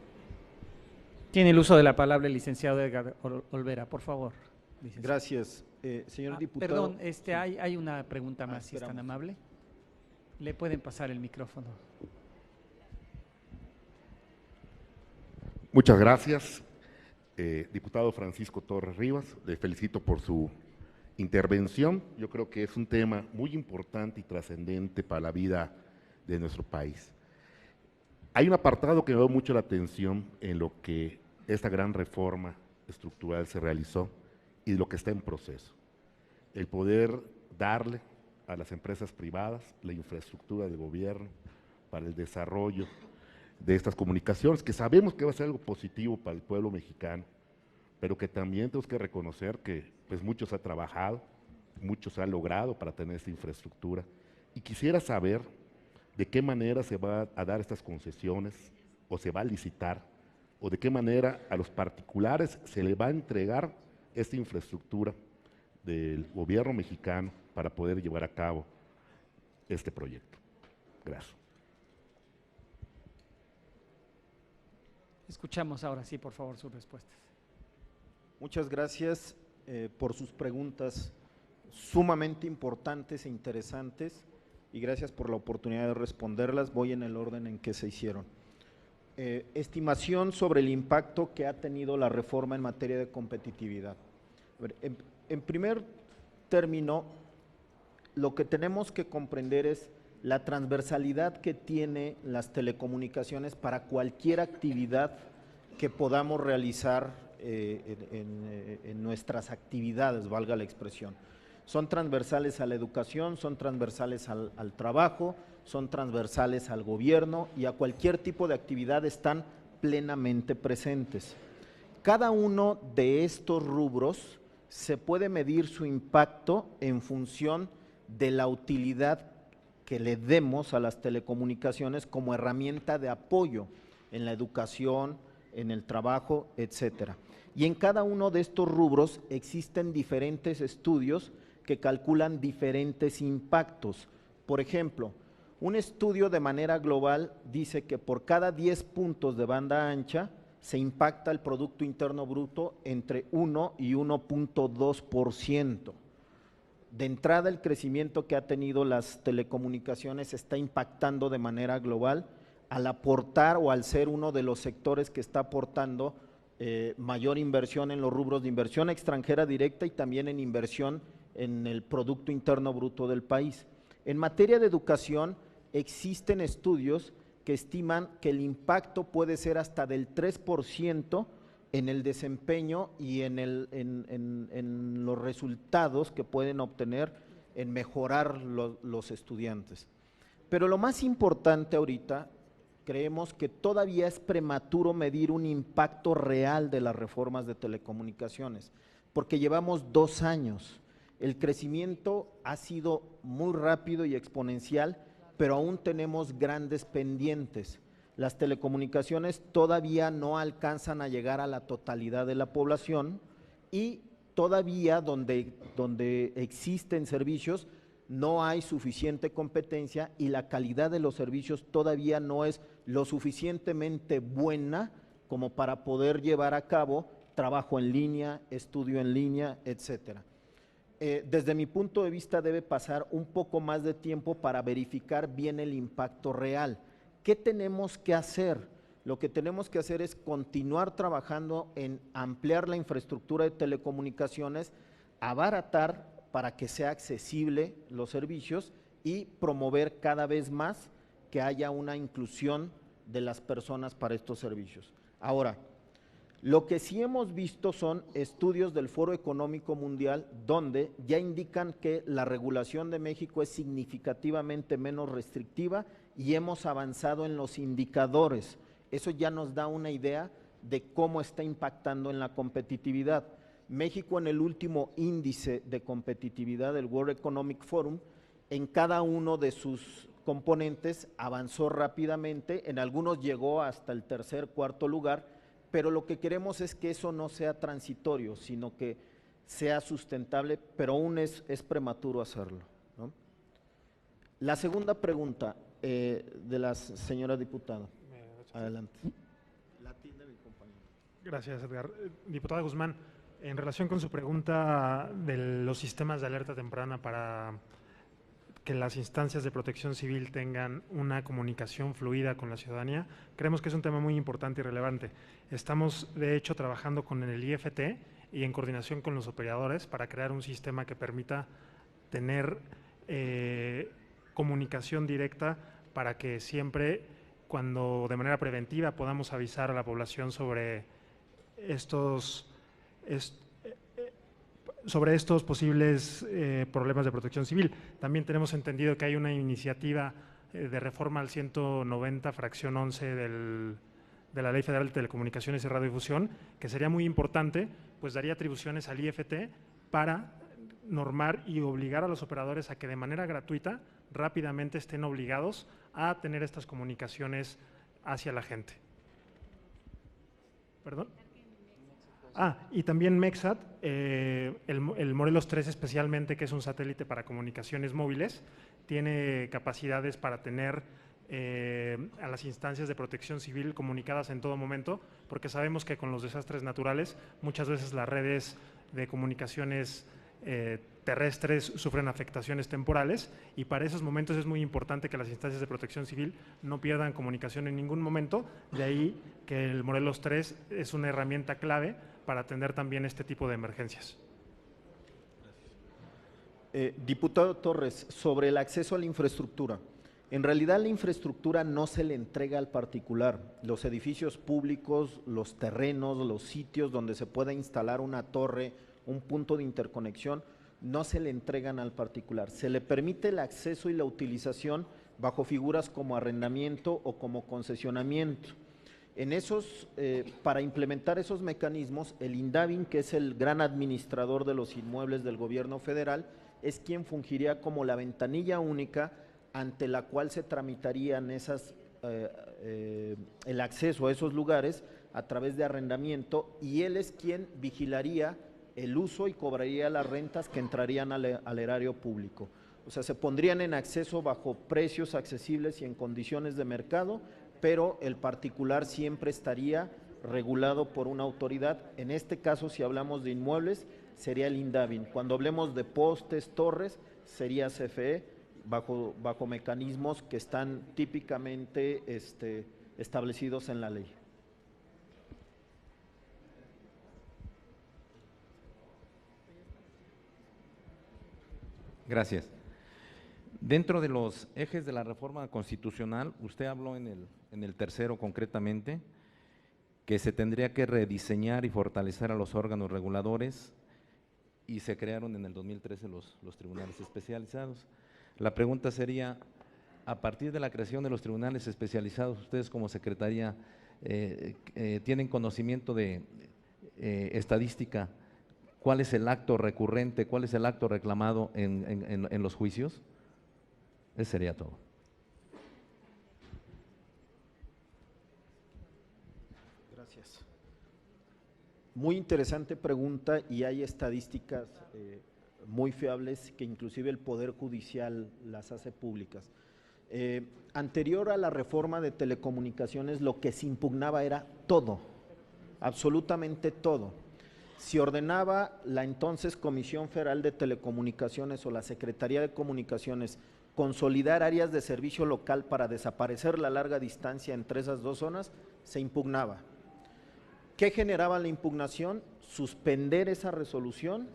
Tiene el uso de la palabra el licenciado Edgar Olvera, por favor. Licenciado. Gracias, señor diputado. Perdón, hay una pregunta más, si es tan amable. Le pueden pasar el micrófono. Muchas gracias, diputado Francisco Torres Rivas, le felicito por su intervención. Yo creo que es un tema muy importante y trascendente para la vida de nuestro país. Hay un apartado que me llama mucho la atención en lo que esta gran reforma estructural se realizó y lo que está en proceso. El poder darle a las empresas privadas, la infraestructura del gobierno para el desarrollo de estas comunicaciones, que sabemos que va a ser algo positivo para el pueblo mexicano, pero que también tenemos que reconocer que pues mucho se ha trabajado, mucho se ha logrado para tener esta infraestructura. Y quisiera saber de qué manera se va a dar estas concesiones, o se va a licitar, o de qué manera a los particulares se le va a entregar esta infraestructura del gobierno mexicano para poder llevar a cabo este proyecto. Gracias. Escuchamos ahora sí, por favor, sus respuestas. Muchas gracias por sus preguntas sumamente importantes e interesantes y gracias por la oportunidad de responderlas. Voy en el orden en que se hicieron. Estimación sobre el impacto que ha tenido la reforma en materia de competitividad. A ver, en primer término, lo que tenemos que comprender es la transversalidad que tiene las telecomunicaciones para cualquier actividad que podamos realizar en nuestras actividades, valga la expresión. Son transversales a la educación, son transversales al trabajo, son transversales al gobierno y a cualquier tipo de actividad están plenamente presentes. Cada uno de estos rubros se puede medir su impacto en función de la utilidad que le demos a las telecomunicaciones como herramienta de apoyo en la educación, en el trabajo, etcétera. Y en cada uno de estos rubros existen diferentes estudios que calculan diferentes impactos. Por ejemplo, un estudio de manera global dice que por cada 10 puntos de banda ancha se impacta el Producto Interno Bruto entre 1 y 1.2%. De entrada, el crecimiento que ha tenido las telecomunicaciones está impactando de manera global al aportar o al ser uno de los sectores que está aportando mayor inversión en los rubros de inversión extranjera directa y también en inversión en el Producto Interno Bruto del país. En materia de educación, existen estudios que estiman que el impacto puede ser hasta del 3% en el desempeño y en los resultados que pueden obtener en mejorar los estudiantes. Pero lo más importante ahorita, creemos que todavía es prematuro medir un impacto real de las reformas de telecomunicaciones, porque llevamos 2 años. El crecimiento ha sido muy rápido y exponencial, pero aún tenemos grandes pendientes. Las telecomunicaciones todavía no alcanzan a llegar a la totalidad de la población y todavía donde existen servicios no hay suficiente competencia y la calidad de los servicios todavía no es lo suficientemente buena como para poder llevar a cabo trabajo en línea, estudio en línea, etcétera. Desde mi punto de vista debe pasar un poco más de tiempo para verificar bien el impacto real. ¿Qué tenemos que hacer? Lo que tenemos que hacer es continuar trabajando en ampliar la infraestructura de telecomunicaciones, abaratar para que sea accesible los servicios y promover cada vez más que haya una inclusión de las personas para estos servicios. Ahora, lo que sí hemos visto son estudios del Foro Económico Mundial donde ya indican que la regulación de México es significativamente menos restrictiva y hemos avanzado en los indicadores. Eso ya nos da una idea de cómo está impactando en la competitividad. México en el último índice de competitividad del World Economic Forum, en cada uno de sus componentes avanzó rápidamente, en algunos llegó hasta el 3er, 4.º lugar, pero lo que queremos es que eso no sea transitorio, sino que sea sustentable, pero aún es prematuro hacerlo, ¿no? La segunda pregunta de la señora diputada. Adelante. La tienda de mi compañero. Gracias, Edgar. Diputada Guzmán, en relación con su pregunta de los sistemas de alerta temprana para que las instancias de protección civil tengan una comunicación fluida con la ciudadanía, creemos que es un tema muy importante y relevante. Estamos, de hecho, trabajando con el IFT y en coordinación con los operadores para crear un sistema que permita tener comunicación directa para que siempre, cuando de manera preventiva podamos avisar a la población sobre sobre estos posibles problemas de protección civil. También tenemos entendido que hay una iniciativa de reforma al 190, fracción 11 de la Ley Federal de Telecomunicaciones y Radiodifusión, que sería muy importante, pues daría atribuciones al IFT para normar y obligar a los operadores a que de manera gratuita, rápidamente estén obligados a tener estas comunicaciones hacia la gente. ¿Perdón? Y también MEXSAT, el Morelos 3 especialmente, que es un satélite para comunicaciones móviles, tiene capacidades para tener a las instancias de protección civil comunicadas en todo momento, porque sabemos que con los desastres naturales muchas veces las redes de comunicaciones terrestres sufren afectaciones temporales, y para esos momentos es muy importante que las instancias de protección civil no pierdan comunicación en ningún momento. De ahí que el Morelos 3 es una herramienta clave para atender también este tipo de emergencias. Diputado Torres, sobre el acceso a la infraestructura. En realidad la infraestructura no se le entrega al particular. Los edificios públicos, los terrenos, los sitios donde se pueda instalar una torre, un punto de interconexión, no se le entregan al particular. Se le permite el acceso y la utilización bajo figuras como arrendamiento o como concesionamiento. En esos, para implementar esos mecanismos, el INDAVIN, que es el gran administrador de los inmuebles del gobierno federal, es quien fungiría como la ventanilla única ante la cual se tramitarían el acceso a esos lugares a través de arrendamiento, y él es quien vigilaría el uso y cobraría las rentas que entrarían al erario público. O sea, se pondrían en acceso bajo precios accesibles y en condiciones de mercado, pero el particular siempre estaría regulado por una autoridad. En este caso, si hablamos de inmuebles, sería el INDAVIN. Cuando hablemos de postes, torres, sería CFE, bajo mecanismos que están típicamente establecidos en la ley. Gracias. Dentro de los ejes de la reforma constitucional, usted habló en el tercero concretamente, que se tendría que rediseñar y fortalecer a los órganos reguladores, y se crearon en el 2013 los tribunales especializados. La pregunta sería, a partir de la creación de los tribunales especializados, ustedes como Secretaría tienen conocimiento de estadística, ¿cuál es el acto recurrente, cuál es el acto reclamado en los juicios? Eso sería todo. Gracias. Muy interesante pregunta, y hay estadísticas muy fiables que inclusive el Poder Judicial las hace públicas. Anterior a la reforma de telecomunicaciones, lo que se impugnaba era todo, absolutamente todo. Se ordenaba la entonces Comisión Federal de Telecomunicaciones o la Secretaría de Comunicaciones consolidar áreas de servicio local para desaparecer la larga distancia entre esas dos zonas, se impugnaba. ¿Qué generaba la impugnación? Suspender esa resolución,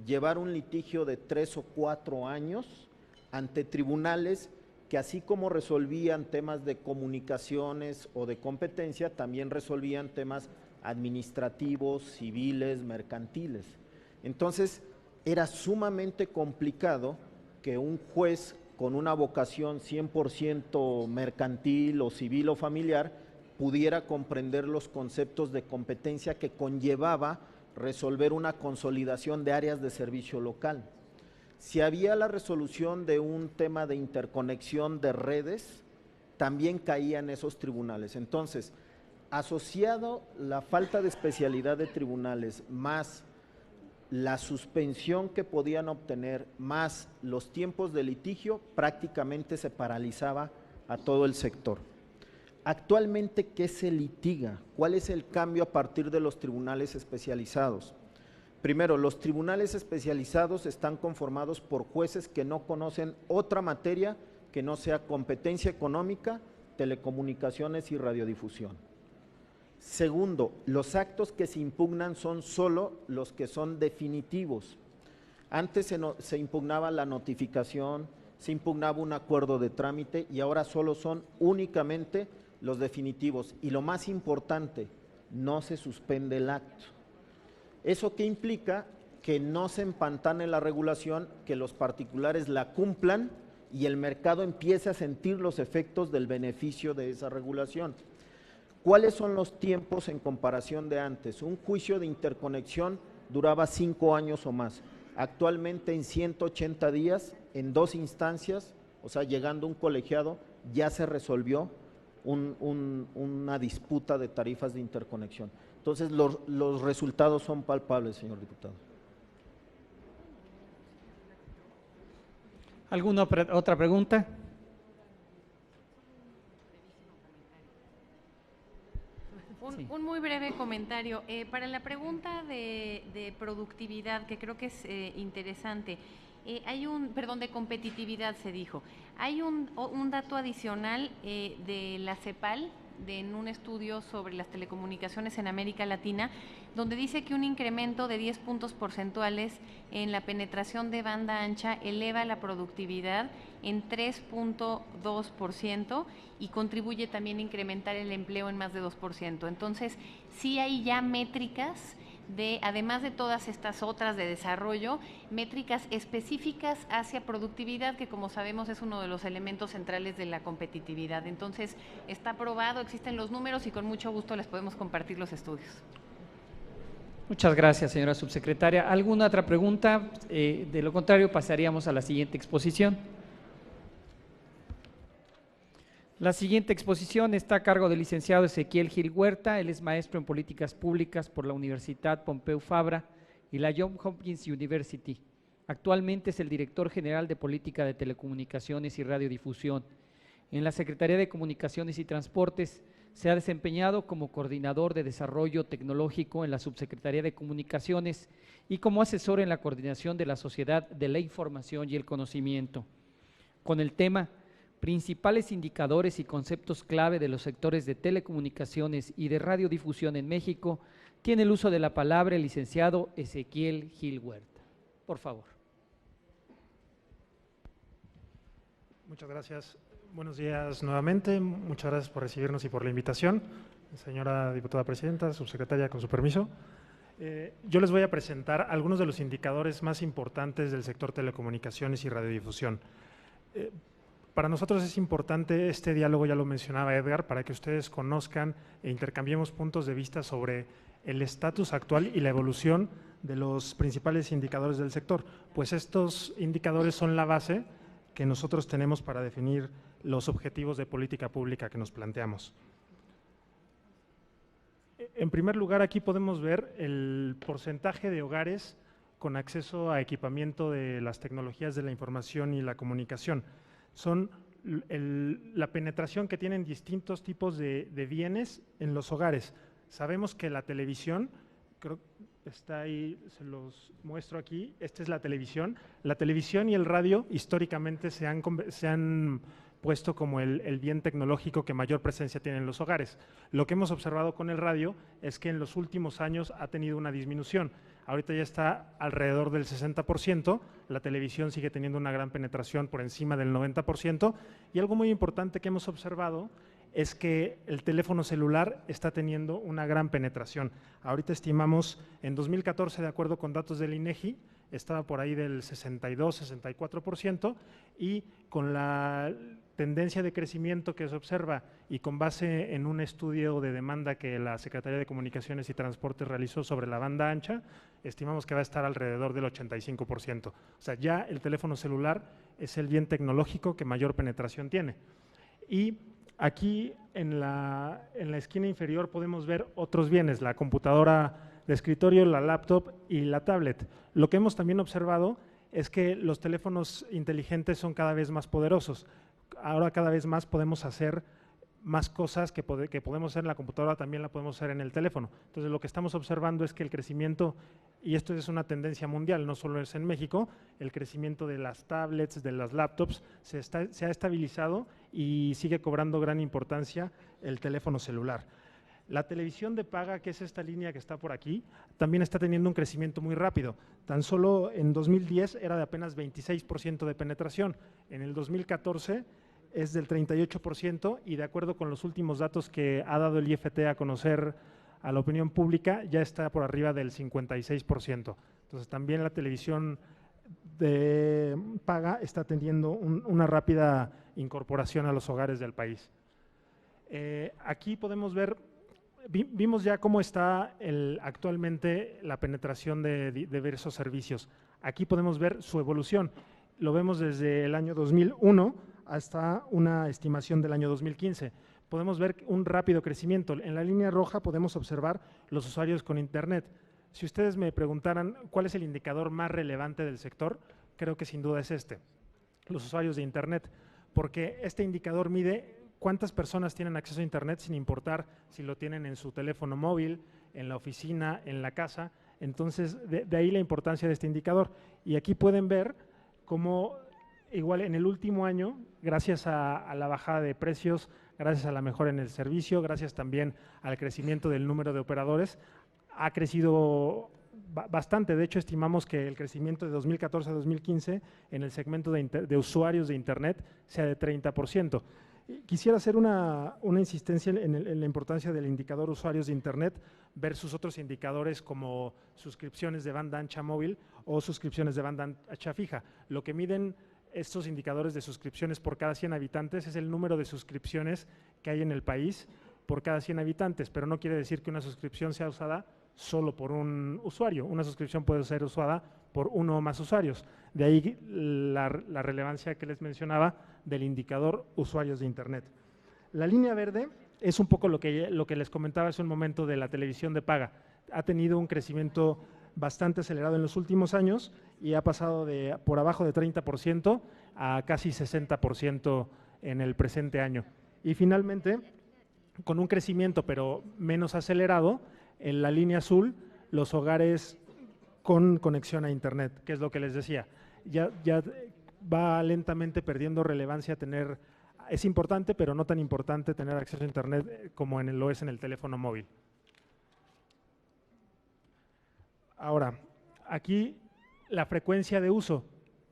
llevar un litigio de 3 o 4 años ante tribunales que, así como resolvían temas de comunicaciones o de competencia, también resolvían temas administrativos, civiles, mercantiles. Entonces, era sumamente complicado que un juez con una vocación 100% mercantil o civil o familiar pudiera comprender los conceptos de competencia que conllevaba resolver una consolidación de áreas de servicio local. Si había la resolución de un tema de interconexión de redes, también caían esos tribunales. Entonces, asociado la falta de especialidad de tribunales más la suspensión que podían obtener, más los tiempos de litigio, prácticamente se paralizaba a todo el sector. Actualmente, ¿qué se litiga? ¿Cuál es el cambio a partir de los tribunales especializados? Primero, los tribunales especializados están conformados por jueces que no conocen otra materia que no sea competencia económica, telecomunicaciones y radiodifusión. Segundo, los actos que se impugnan son solo los que son definitivos. Antes se impugnaba la notificación, se impugnaba un acuerdo de trámite, y ahora solo son únicamente los definitivos. Y lo más importante, no se suspende el acto. ¿Eso qué implica? que no se empantane la regulación, que los particulares la cumplan y el mercado empiece a sentir los efectos del beneficio de esa regulación. ¿Cuáles son los tiempos en comparación de antes? Un juicio de interconexión duraba 5 años o más. Actualmente en 180 días, en 2 instancias, o sea, llegando un colegiado, ya se resolvió una disputa de tarifas de interconexión. Entonces, los resultados son palpables, señor diputado. ¿Alguna otra pregunta? Un muy breve comentario. Para la pregunta de productividad, que creo que es interesante, de competitividad se dijo. Hay un dato adicional de la CEPAL, en un estudio sobre las telecomunicaciones en América Latina, donde dice que un incremento de 10 puntos porcentuales en la penetración de banda ancha eleva la productividad en 3.2% y contribuye también a incrementar el empleo en más de 2%. Entonces, sí hay ya métricas además de todas estas otras de desarrollo, métricas específicas hacia productividad, que como sabemos es uno de los elementos centrales de la competitividad. Entonces, está probado, existen los números y con mucho gusto les podemos compartir los estudios. Muchas gracias, señora subsecretaria. ¿Alguna otra pregunta? De lo contrario, pasaríamos a la siguiente exposición. La siguiente exposición está a cargo del licenciado Ezequiel Gil Huerta. Él es maestro en políticas públicas por la Universidad Pompeu Fabra y la Johns Hopkins University. Actualmente es el director general de Política de Telecomunicaciones y Radiodifusión. En la Secretaría de Comunicaciones y Transportes se ha desempeñado como coordinador de desarrollo tecnológico en la Subsecretaría de Comunicaciones y como asesor en la coordinación de la Sociedad de la Información y el Conocimiento. Con el tema principales indicadores y conceptos clave de los sectores de telecomunicaciones y de radiodifusión en México, tiene el uso de la palabra el licenciado Ezequiel Gil Huerta. Por favor. Muchas gracias. Buenos días nuevamente. Muchas gracias por recibirnos y por la invitación. Señora diputada presidenta, subsecretaria, con su permiso. Yo les voy a presentar algunos de los indicadores más importantes del sector telecomunicaciones y radiodifusión. Para nosotros es importante este diálogo, ya lo mencionaba Edgar, para que ustedes conozcan e intercambiemos puntos de vista sobre el estatus actual y la evolución de los principales indicadores del sector, pues estos indicadores son la base que nosotros tenemos para definir los objetivos de política pública que nos planteamos. En primer lugar, aquí podemos ver el porcentaje de hogares con acceso a equipamiento de las tecnologías de la información y la comunicación. Son la penetración que tienen distintos tipos de bienes en los hogares. Sabemos que la televisión, creo que está ahí, se los muestro aquí, esta es la televisión. La televisión y el radio históricamente se han puesto como el bien tecnológico que mayor presencia tiene en los hogares. Lo que hemos observado con el radio es que en los últimos años ha tenido una disminución. Ahorita ya está alrededor del 60%, la televisión sigue teniendo una gran penetración por encima del 90%, y algo muy importante que hemos observado es que el teléfono celular está teniendo una gran penetración. Ahorita estimamos, en 2014, de acuerdo con datos del INEGI, estaba por ahí del 62-64%, y con la tendencia de crecimiento que se observa y con base en un estudio de demanda que la Secretaría de Comunicaciones y Transportes realizó sobre la banda ancha, estimamos que va a estar alrededor del 85%. O sea, ya el teléfono celular es el bien tecnológico que mayor penetración tiene. Y aquí en la esquina inferior podemos ver otros bienes, la computadora de escritorio, la laptop y la tablet. Lo que hemos también observado es que los teléfonos inteligentes son cada vez más poderosos. Ahora cada vez más podemos hacer más cosas que podemos hacer en la computadora, también la podemos hacer en el teléfono. Entonces, lo que estamos observando es que el crecimiento, y esto es una tendencia mundial, no solo es en México, el crecimiento de las tablets, de las laptops, se ha estabilizado y sigue cobrando gran importancia el teléfono celular. La televisión de paga, que es esta línea que está por aquí, también está teniendo un crecimiento muy rápido. Tan solo en 2010 era de apenas 26% de penetración. En el 2014 es del 38% y de acuerdo con los últimos datos que ha dado el IFT a conocer a la opinión pública, ya está por arriba del 56%. Entonces también la televisión de paga está teniendo una rápida incorporación a los hogares del país. Aquí podemos ver, vimos ya cómo está actualmente la penetración de diversos servicios. Aquí podemos ver su evolución. Lo vemos desde el año 2001 hasta una estimación del año 2015. Podemos ver un rápido crecimiento. En la línea roja podemos observar los usuarios con Internet. Si ustedes me preguntaran cuál es el indicador más relevante del sector, creo que sin duda es los usuarios de Internet, porque este indicador mide cuántas personas tienen acceso a Internet sin importar si lo tienen en su teléfono móvil, en la oficina, en la casa. Entonces, de ahí la importancia de este indicador. Y aquí pueden ver cómo, igual en el último año, gracias a la bajada de precios, gracias a la mejora en el servicio, gracias también al crecimiento del número de operadores, ha crecido bastante. De hecho, estimamos que el crecimiento de 2014 a 2015 en el segmento de usuarios de Internet sea de 30%. Quisiera hacer una insistencia en la importancia del indicador usuarios de Internet versus otros indicadores como suscripciones de banda ancha móvil o suscripciones de banda ancha fija. Lo que miden estos indicadores de suscripciones por cada 100 habitantes es el número de suscripciones que hay en el país por cada 100 habitantes, pero no quiere decir que una suscripción sea usada solo por un usuario. Una suscripción puede ser usada por uno o más usuarios. De ahí la relevancia que les mencionaba del indicador usuarios de Internet. La línea verde es un poco lo que les comentaba hace un momento de la televisión de paga. Ha tenido un crecimiento bastante acelerado en los últimos años y ha pasado de por abajo de 30% a casi 60% en el presente año. Y finalmente, con un crecimiento pero menos acelerado, en la línea azul, los hogares con conexión a Internet, que es lo que les decía. Ya va lentamente perdiendo relevancia es importante, pero no tan importante tener acceso a Internet como lo es en el teléfono móvil. Ahora, aquí la frecuencia de uso.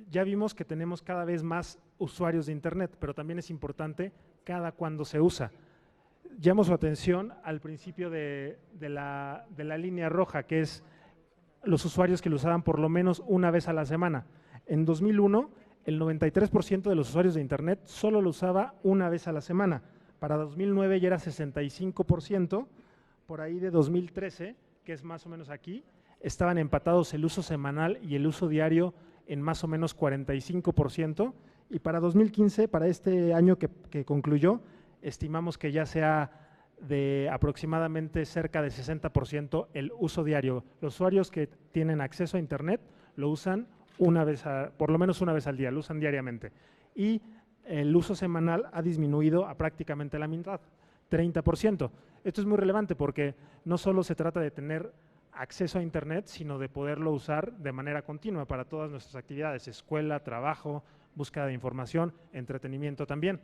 Ya vimos que tenemos cada vez más usuarios de Internet, pero también es importante cada cuándo se usa. Llamo su atención al principio de la línea roja, que es los usuarios que lo usaban por lo menos una vez a la semana. En 2001, el 93% de los usuarios de Internet solo lo usaba una vez a la semana. Para 2009 ya era 65%, por ahí de 2013, que es más o menos aquí, estaban empatados el uso semanal y el uso diario en más o menos 45%, y para 2015, para este año que concluyó, estimamos que ya sea de aproximadamente cerca de 60% el uso diario. Los usuarios que tienen acceso a Internet lo usan por lo menos una vez al día, lo usan diariamente. Y el uso semanal ha disminuido a prácticamente la mitad, 30%. Esto es muy relevante porque no solo se trata de tener acceso a Internet, sino de poderlo usar de manera continua para todas nuestras actividades, escuela, trabajo, búsqueda de información, entretenimiento también.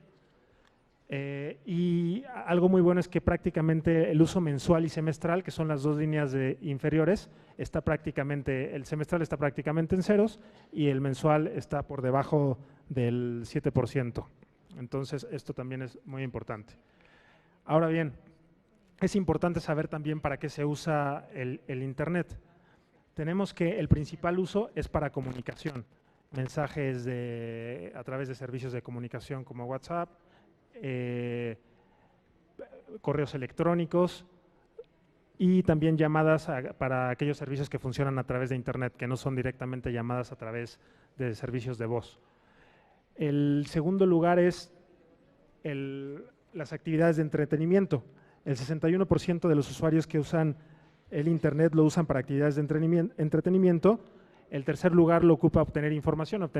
Y algo muy bueno es que prácticamente el uso mensual y semestral, que son las dos líneas inferiores, el semestral está prácticamente en ceros y el mensual está por debajo del 7%. Entonces, esto también es muy importante. Ahora bien, es importante saber también para qué se usa el Internet. Tenemos que el principal uso es para comunicación, mensajes a través de servicios de comunicación como WhatsApp, correos electrónicos y también llamadas para aquellos servicios que funcionan a través de Internet, que no son directamente llamadas a través de servicios de voz. El segundo lugar es las actividades de entretenimiento. El 61% de los usuarios que usan el Internet lo usan para actividades de entretenimiento. El tercer lugar lo ocupa obtener información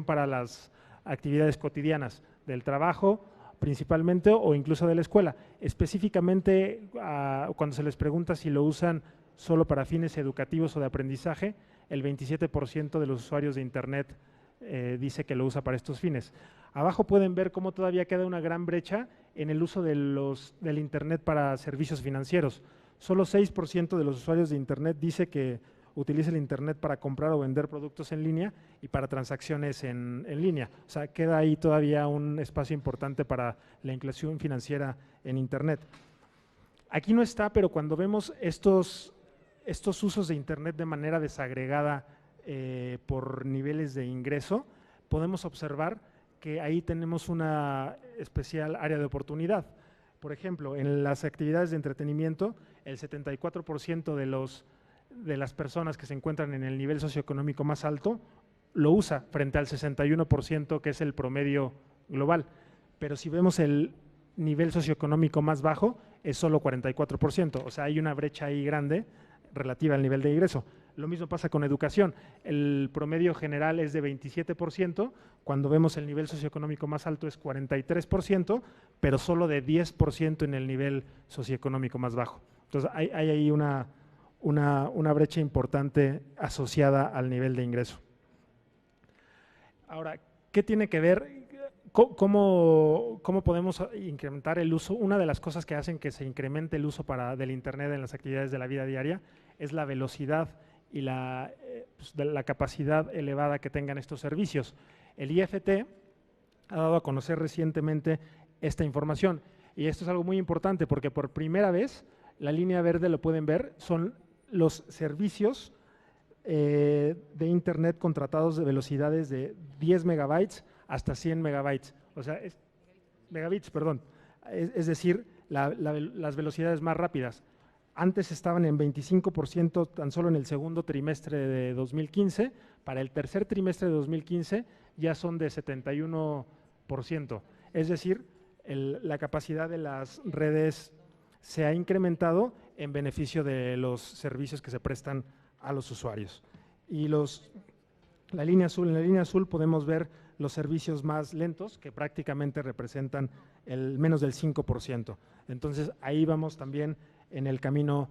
para las actividades cotidianas del trabajo principalmente o incluso de la escuela. Específicamente, cuando se les pregunta si lo usan solo para fines educativos o de aprendizaje, el 27% de los usuarios de Internet dice que lo usa para estos fines. Abajo pueden ver cómo todavía queda una gran brecha en el uso del Internet para servicios financieros. Solo 6% de los usuarios de Internet dice que utiliza el Internet para comprar o vender productos en línea y para transacciones en línea. O sea, queda ahí todavía un espacio importante para la inclusión financiera en Internet. Aquí no está, pero cuando vemos estos estos usos de Internet de manera desagregada por niveles de ingreso, podemos observar que ahí tenemos una especial área de oportunidad. Por ejemplo, en las actividades de entretenimiento, el 74% de las personas que se encuentran en el nivel socioeconómico más alto lo usa, frente al 61% que es el promedio global. Pero si vemos el nivel socioeconómico más bajo, es solo 44%, o sea, hay una brecha ahí grande relativa al nivel de ingreso. Lo mismo pasa con educación, el promedio general es de 27%, cuando vemos el nivel socioeconómico más alto es 43%, pero solo de 10% en el nivel socioeconómico más bajo. Entonces hay ahí una brecha importante asociada al nivel de ingreso. Ahora, ¿qué tiene que ver? ¿Cómo podemos incrementar el uso? Una de las cosas que hacen que se incremente el uso del Internet en las actividades de la vida diaria es la velocidad y la capacidad elevada que tengan estos servicios. El IFT ha dado a conocer recientemente esta información y esto es algo muy importante porque por primera vez la línea verde, lo pueden ver, son los servicios de Internet contratados de velocidades de 10 megabytes hasta 100 megabytes, o sea, megabits, perdón, es decir, las velocidades más rápidas. Antes estaban en 25% tan solo en el segundo trimestre de 2015, para el tercer trimestre de 2015 ya son de 71%, es decir, la capacidad de las redes se ha incrementado en beneficio de los servicios que se prestan a los usuarios. Y en la línea azul podemos ver los servicios más lentos, que prácticamente representan menos del 5%. Entonces, ahí vamos también en el camino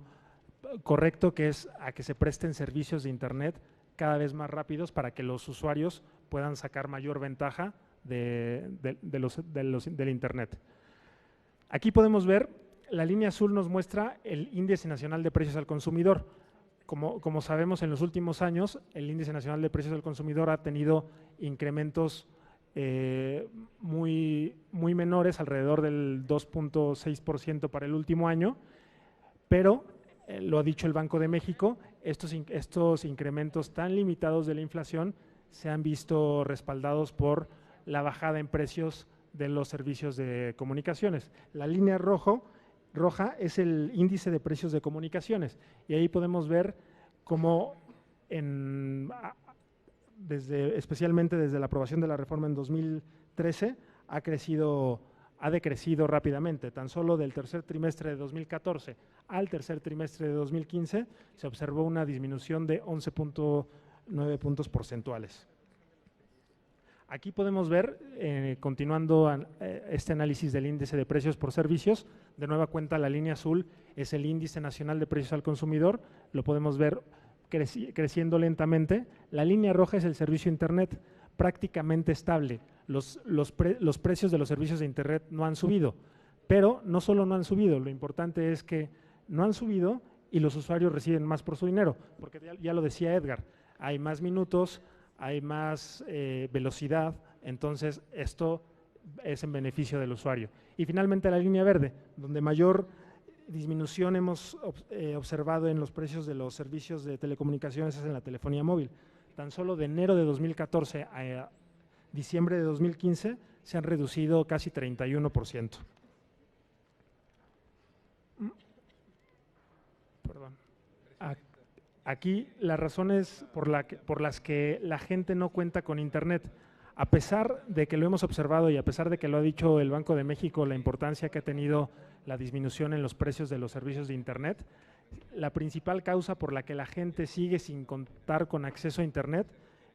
correcto, que es a que se presten servicios de Internet cada vez más rápidos para que los usuarios puedan sacar mayor ventaja del Internet. Aquí podemos ver, la línea azul nos muestra el Índice Nacional de Precios al Consumidor. Como sabemos, en los últimos años, el Índice Nacional de Precios del Consumidor ha tenido incrementos muy menores, alrededor del 2.6% para el último año, pero, lo ha dicho el Banco de México, estos incrementos tan limitados de la inflación se han visto respaldados por la bajada en precios de los servicios de comunicaciones. La línea roja es el índice de precios de comunicaciones y ahí podemos ver cómo especialmente desde la aprobación de la reforma en 2013 ha decrecido rápidamente. Tan solo del tercer trimestre de 2014 al tercer trimestre de 2015 se observó una disminución de 11.9 puntos porcentuales. Aquí podemos ver, continuando este análisis del índice de precios por servicios, de nueva cuenta la línea azul es el Índice Nacional de Precios al Consumidor, lo podemos ver creciendo lentamente. La línea roja es el servicio Internet, prácticamente estable. Los precios de los servicios de Internet no han subido, pero no solo no han subido, lo importante es que no han subido y los usuarios reciben más por su dinero, porque ya lo decía Edgar, hay más minutos, hay más velocidad, entonces esto es en beneficio del usuario. Y finalmente la línea verde, donde mayor disminución hemos observado en los precios de los servicios de telecomunicaciones es en la telefonía móvil. Tan solo de enero de 2014 a diciembre de 2015 se han reducido casi 31%. Perdón. Aquí las razones por las que la gente no cuenta con Internet, a pesar de que lo hemos observado y a pesar de que lo ha dicho el Banco de México, la importancia que ha tenido la disminución en los precios de los servicios de Internet, la principal causa por la que la gente sigue sin contar con acceso a Internet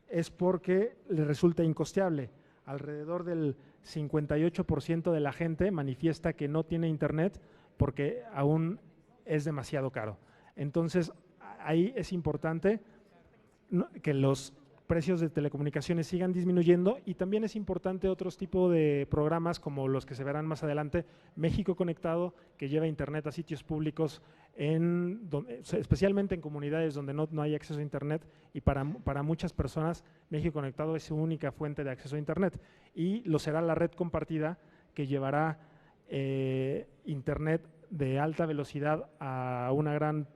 es porque le resulta incosteable. Alrededor del 58% de la gente manifiesta que no tiene Internet porque aún es demasiado caro. Entonces, ahí es importante que los precios de telecomunicaciones sigan disminuyendo y también es importante otros tipos de programas como los que se verán más adelante, México Conectado, que lleva Internet a sitios públicos, especialmente en comunidades donde no hay acceso a Internet y para muchas personas México Conectado es su única fuente de acceso a Internet y lo será la red compartida que llevará Internet de alta velocidad a una gran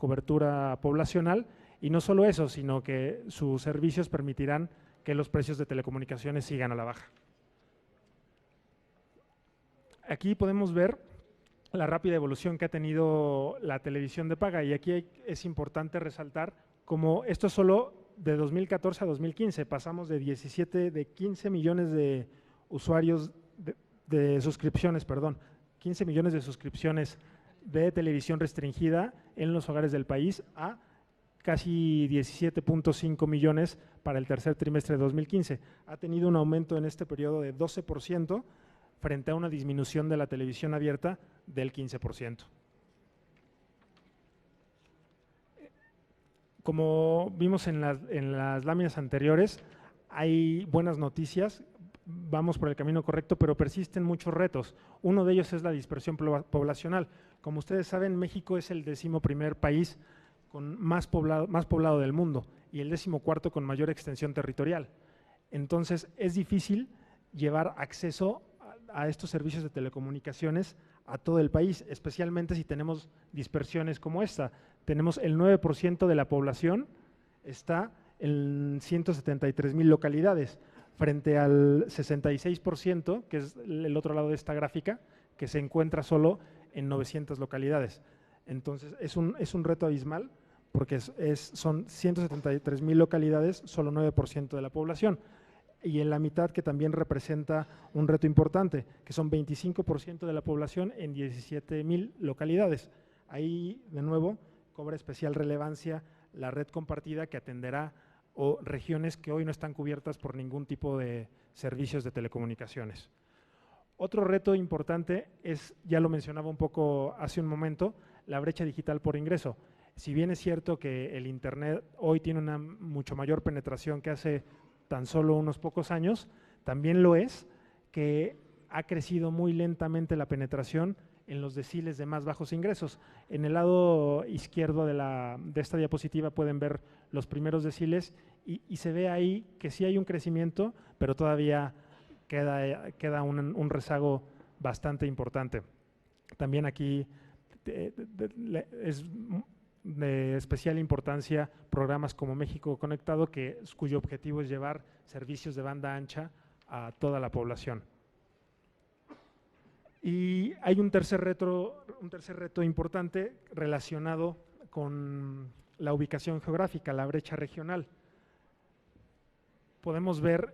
cobertura poblacional, y no solo eso, sino que sus servicios permitirán que los precios de telecomunicaciones sigan a la baja. Aquí podemos ver la rápida evolución que ha tenido la televisión de paga, y aquí es importante resaltar como esto es solo de 2014 a 2015, pasamos de 15 millones de usuarios de suscripciones, 15 millones de suscripciones de televisión restringida en los hogares del país a casi 17.5 millones para el tercer trimestre de 2015. Ha tenido un aumento en este periodo de 12% frente a una disminución de la televisión abierta del 15%. Como vimos en las láminas anteriores, hay buenas noticias, vamos por el camino correcto, pero persisten muchos retos. Uno de ellos es la dispersión poblacional. Como ustedes saben, México es el 11º país con más poblado del mundo y el 14º con mayor extensión territorial. Entonces, es difícil llevar acceso a estos servicios de telecomunicaciones a todo el país, especialmente si tenemos dispersiones como esta. Tenemos el 9% de la población está en 173,000 localidades, frente al 66%, que es el otro lado de esta gráfica, que se encuentra solo en 900 localidades. Entonces, es un reto abismal, porque son 173,000 localidades, solo 9% de la población. Y en la mitad, que también representa un reto importante, que son 25% de la población en 17,000 localidades. Ahí, de nuevo, cobra especial relevancia la red compartida que atenderá o regiones que hoy no están cubiertas por ningún tipo de servicios de telecomunicaciones. Otro reto importante es, ya lo mencionaba un poco hace un momento, la brecha digital por ingreso. Si bien es cierto que el Internet hoy tiene una mucho mayor penetración que hace tan solo unos pocos años, también lo es que ha crecido muy lentamente la penetración en los deciles de más bajos ingresos. En el lado izquierdo de esta diapositiva pueden ver los primeros deciles y se ve ahí que sí hay un crecimiento, pero todavía queda un rezago bastante importante. También aquí es de especial importancia programas como México Conectado, cuyo objetivo es llevar servicios de banda ancha a toda la población. Y hay un tercer reto importante relacionado con la ubicación geográfica, la brecha regional. Podemos ver,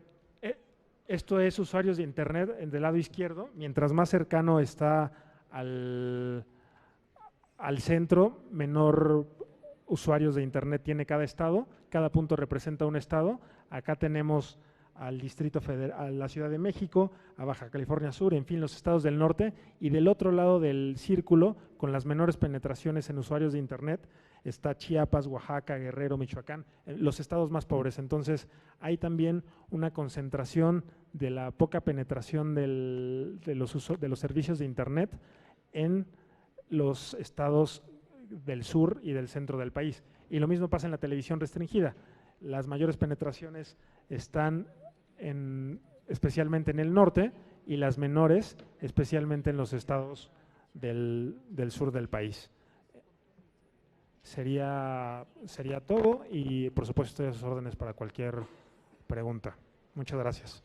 esto es usuarios de Internet del lado izquierdo, mientras más cercano está al centro, menor usuarios de Internet tiene cada estado, cada punto representa un estado. Acá tenemos al Distrito Federal, a la Ciudad de México, a Baja California Sur, en fin, los estados del norte, y del otro lado del círculo, con las menores penetraciones en usuarios de Internet, está Chiapas, Oaxaca, Guerrero, Michoacán, los estados más pobres. Entonces, hay también una concentración de la poca penetración de los servicios de Internet en los estados del sur y del centro del país. Y lo mismo pasa en la televisión restringida. Las mayores penetraciones están especialmente en el norte y las menores especialmente en los estados del sur del país. Sería todo y por supuesto estoy a sus órdenes para cualquier pregunta. Muchas gracias.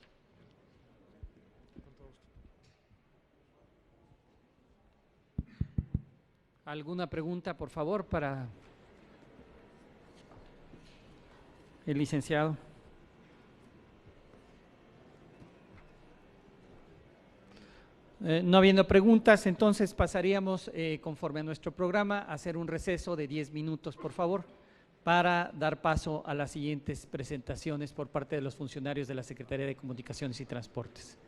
¿Alguna pregunta, por favor, para el licenciado? No habiendo preguntas, entonces pasaríamos, conforme a nuestro programa, a hacer un receso de 10 minutos, por favor, para dar paso a las siguientes presentaciones por parte de los funcionarios de la Secretaría de Comunicaciones y Transportes.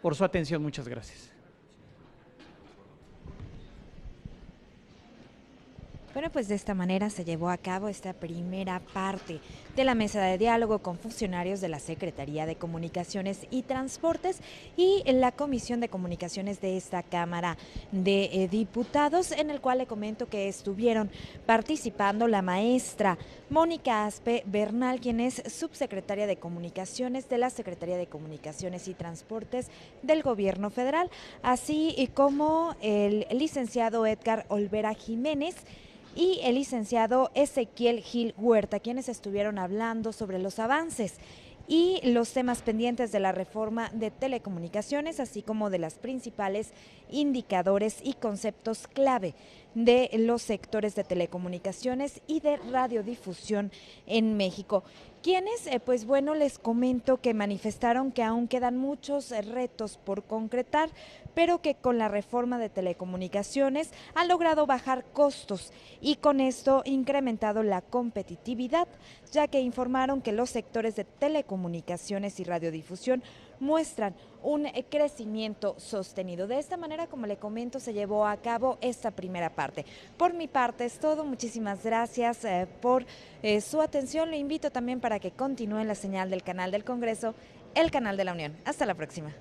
Por su atención, muchas gracias. Bueno, pues de esta manera se llevó a cabo esta primera parte de la mesa de diálogo con funcionarios de la Secretaría de Comunicaciones y Transportes y la Comisión de Comunicaciones de esta Cámara de Diputados, en el cual le comento que estuvieron participando la maestra Mónica Aspe Bernal, quien es subsecretaria de Comunicaciones de la Secretaría de Comunicaciones y Transportes del Gobierno Federal, así como el licenciado Edgar Olvera Jiménez y el licenciado Ezequiel Gil Huerta, quienes estuvieron hablando sobre los avances y los temas pendientes de la reforma de telecomunicaciones, así como de las principales indicadores y conceptos clave de los sectores de telecomunicaciones y de radiodifusión en México. Quienes, pues bueno, les comento que manifestaron que aún quedan muchos retos por concretar, pero que con la reforma de telecomunicaciones han logrado bajar costos y con esto incrementado la competitividad, ya que informaron que los sectores de telecomunicaciones y radiodifusión muestran un crecimiento sostenido. De esta manera, como le comento, se llevó a cabo esta primera parte. Por mi parte es todo. Muchísimas gracias por su atención. Lo invito también para que continúe la señal del canal del Congreso, el canal de la Unión. Hasta la próxima.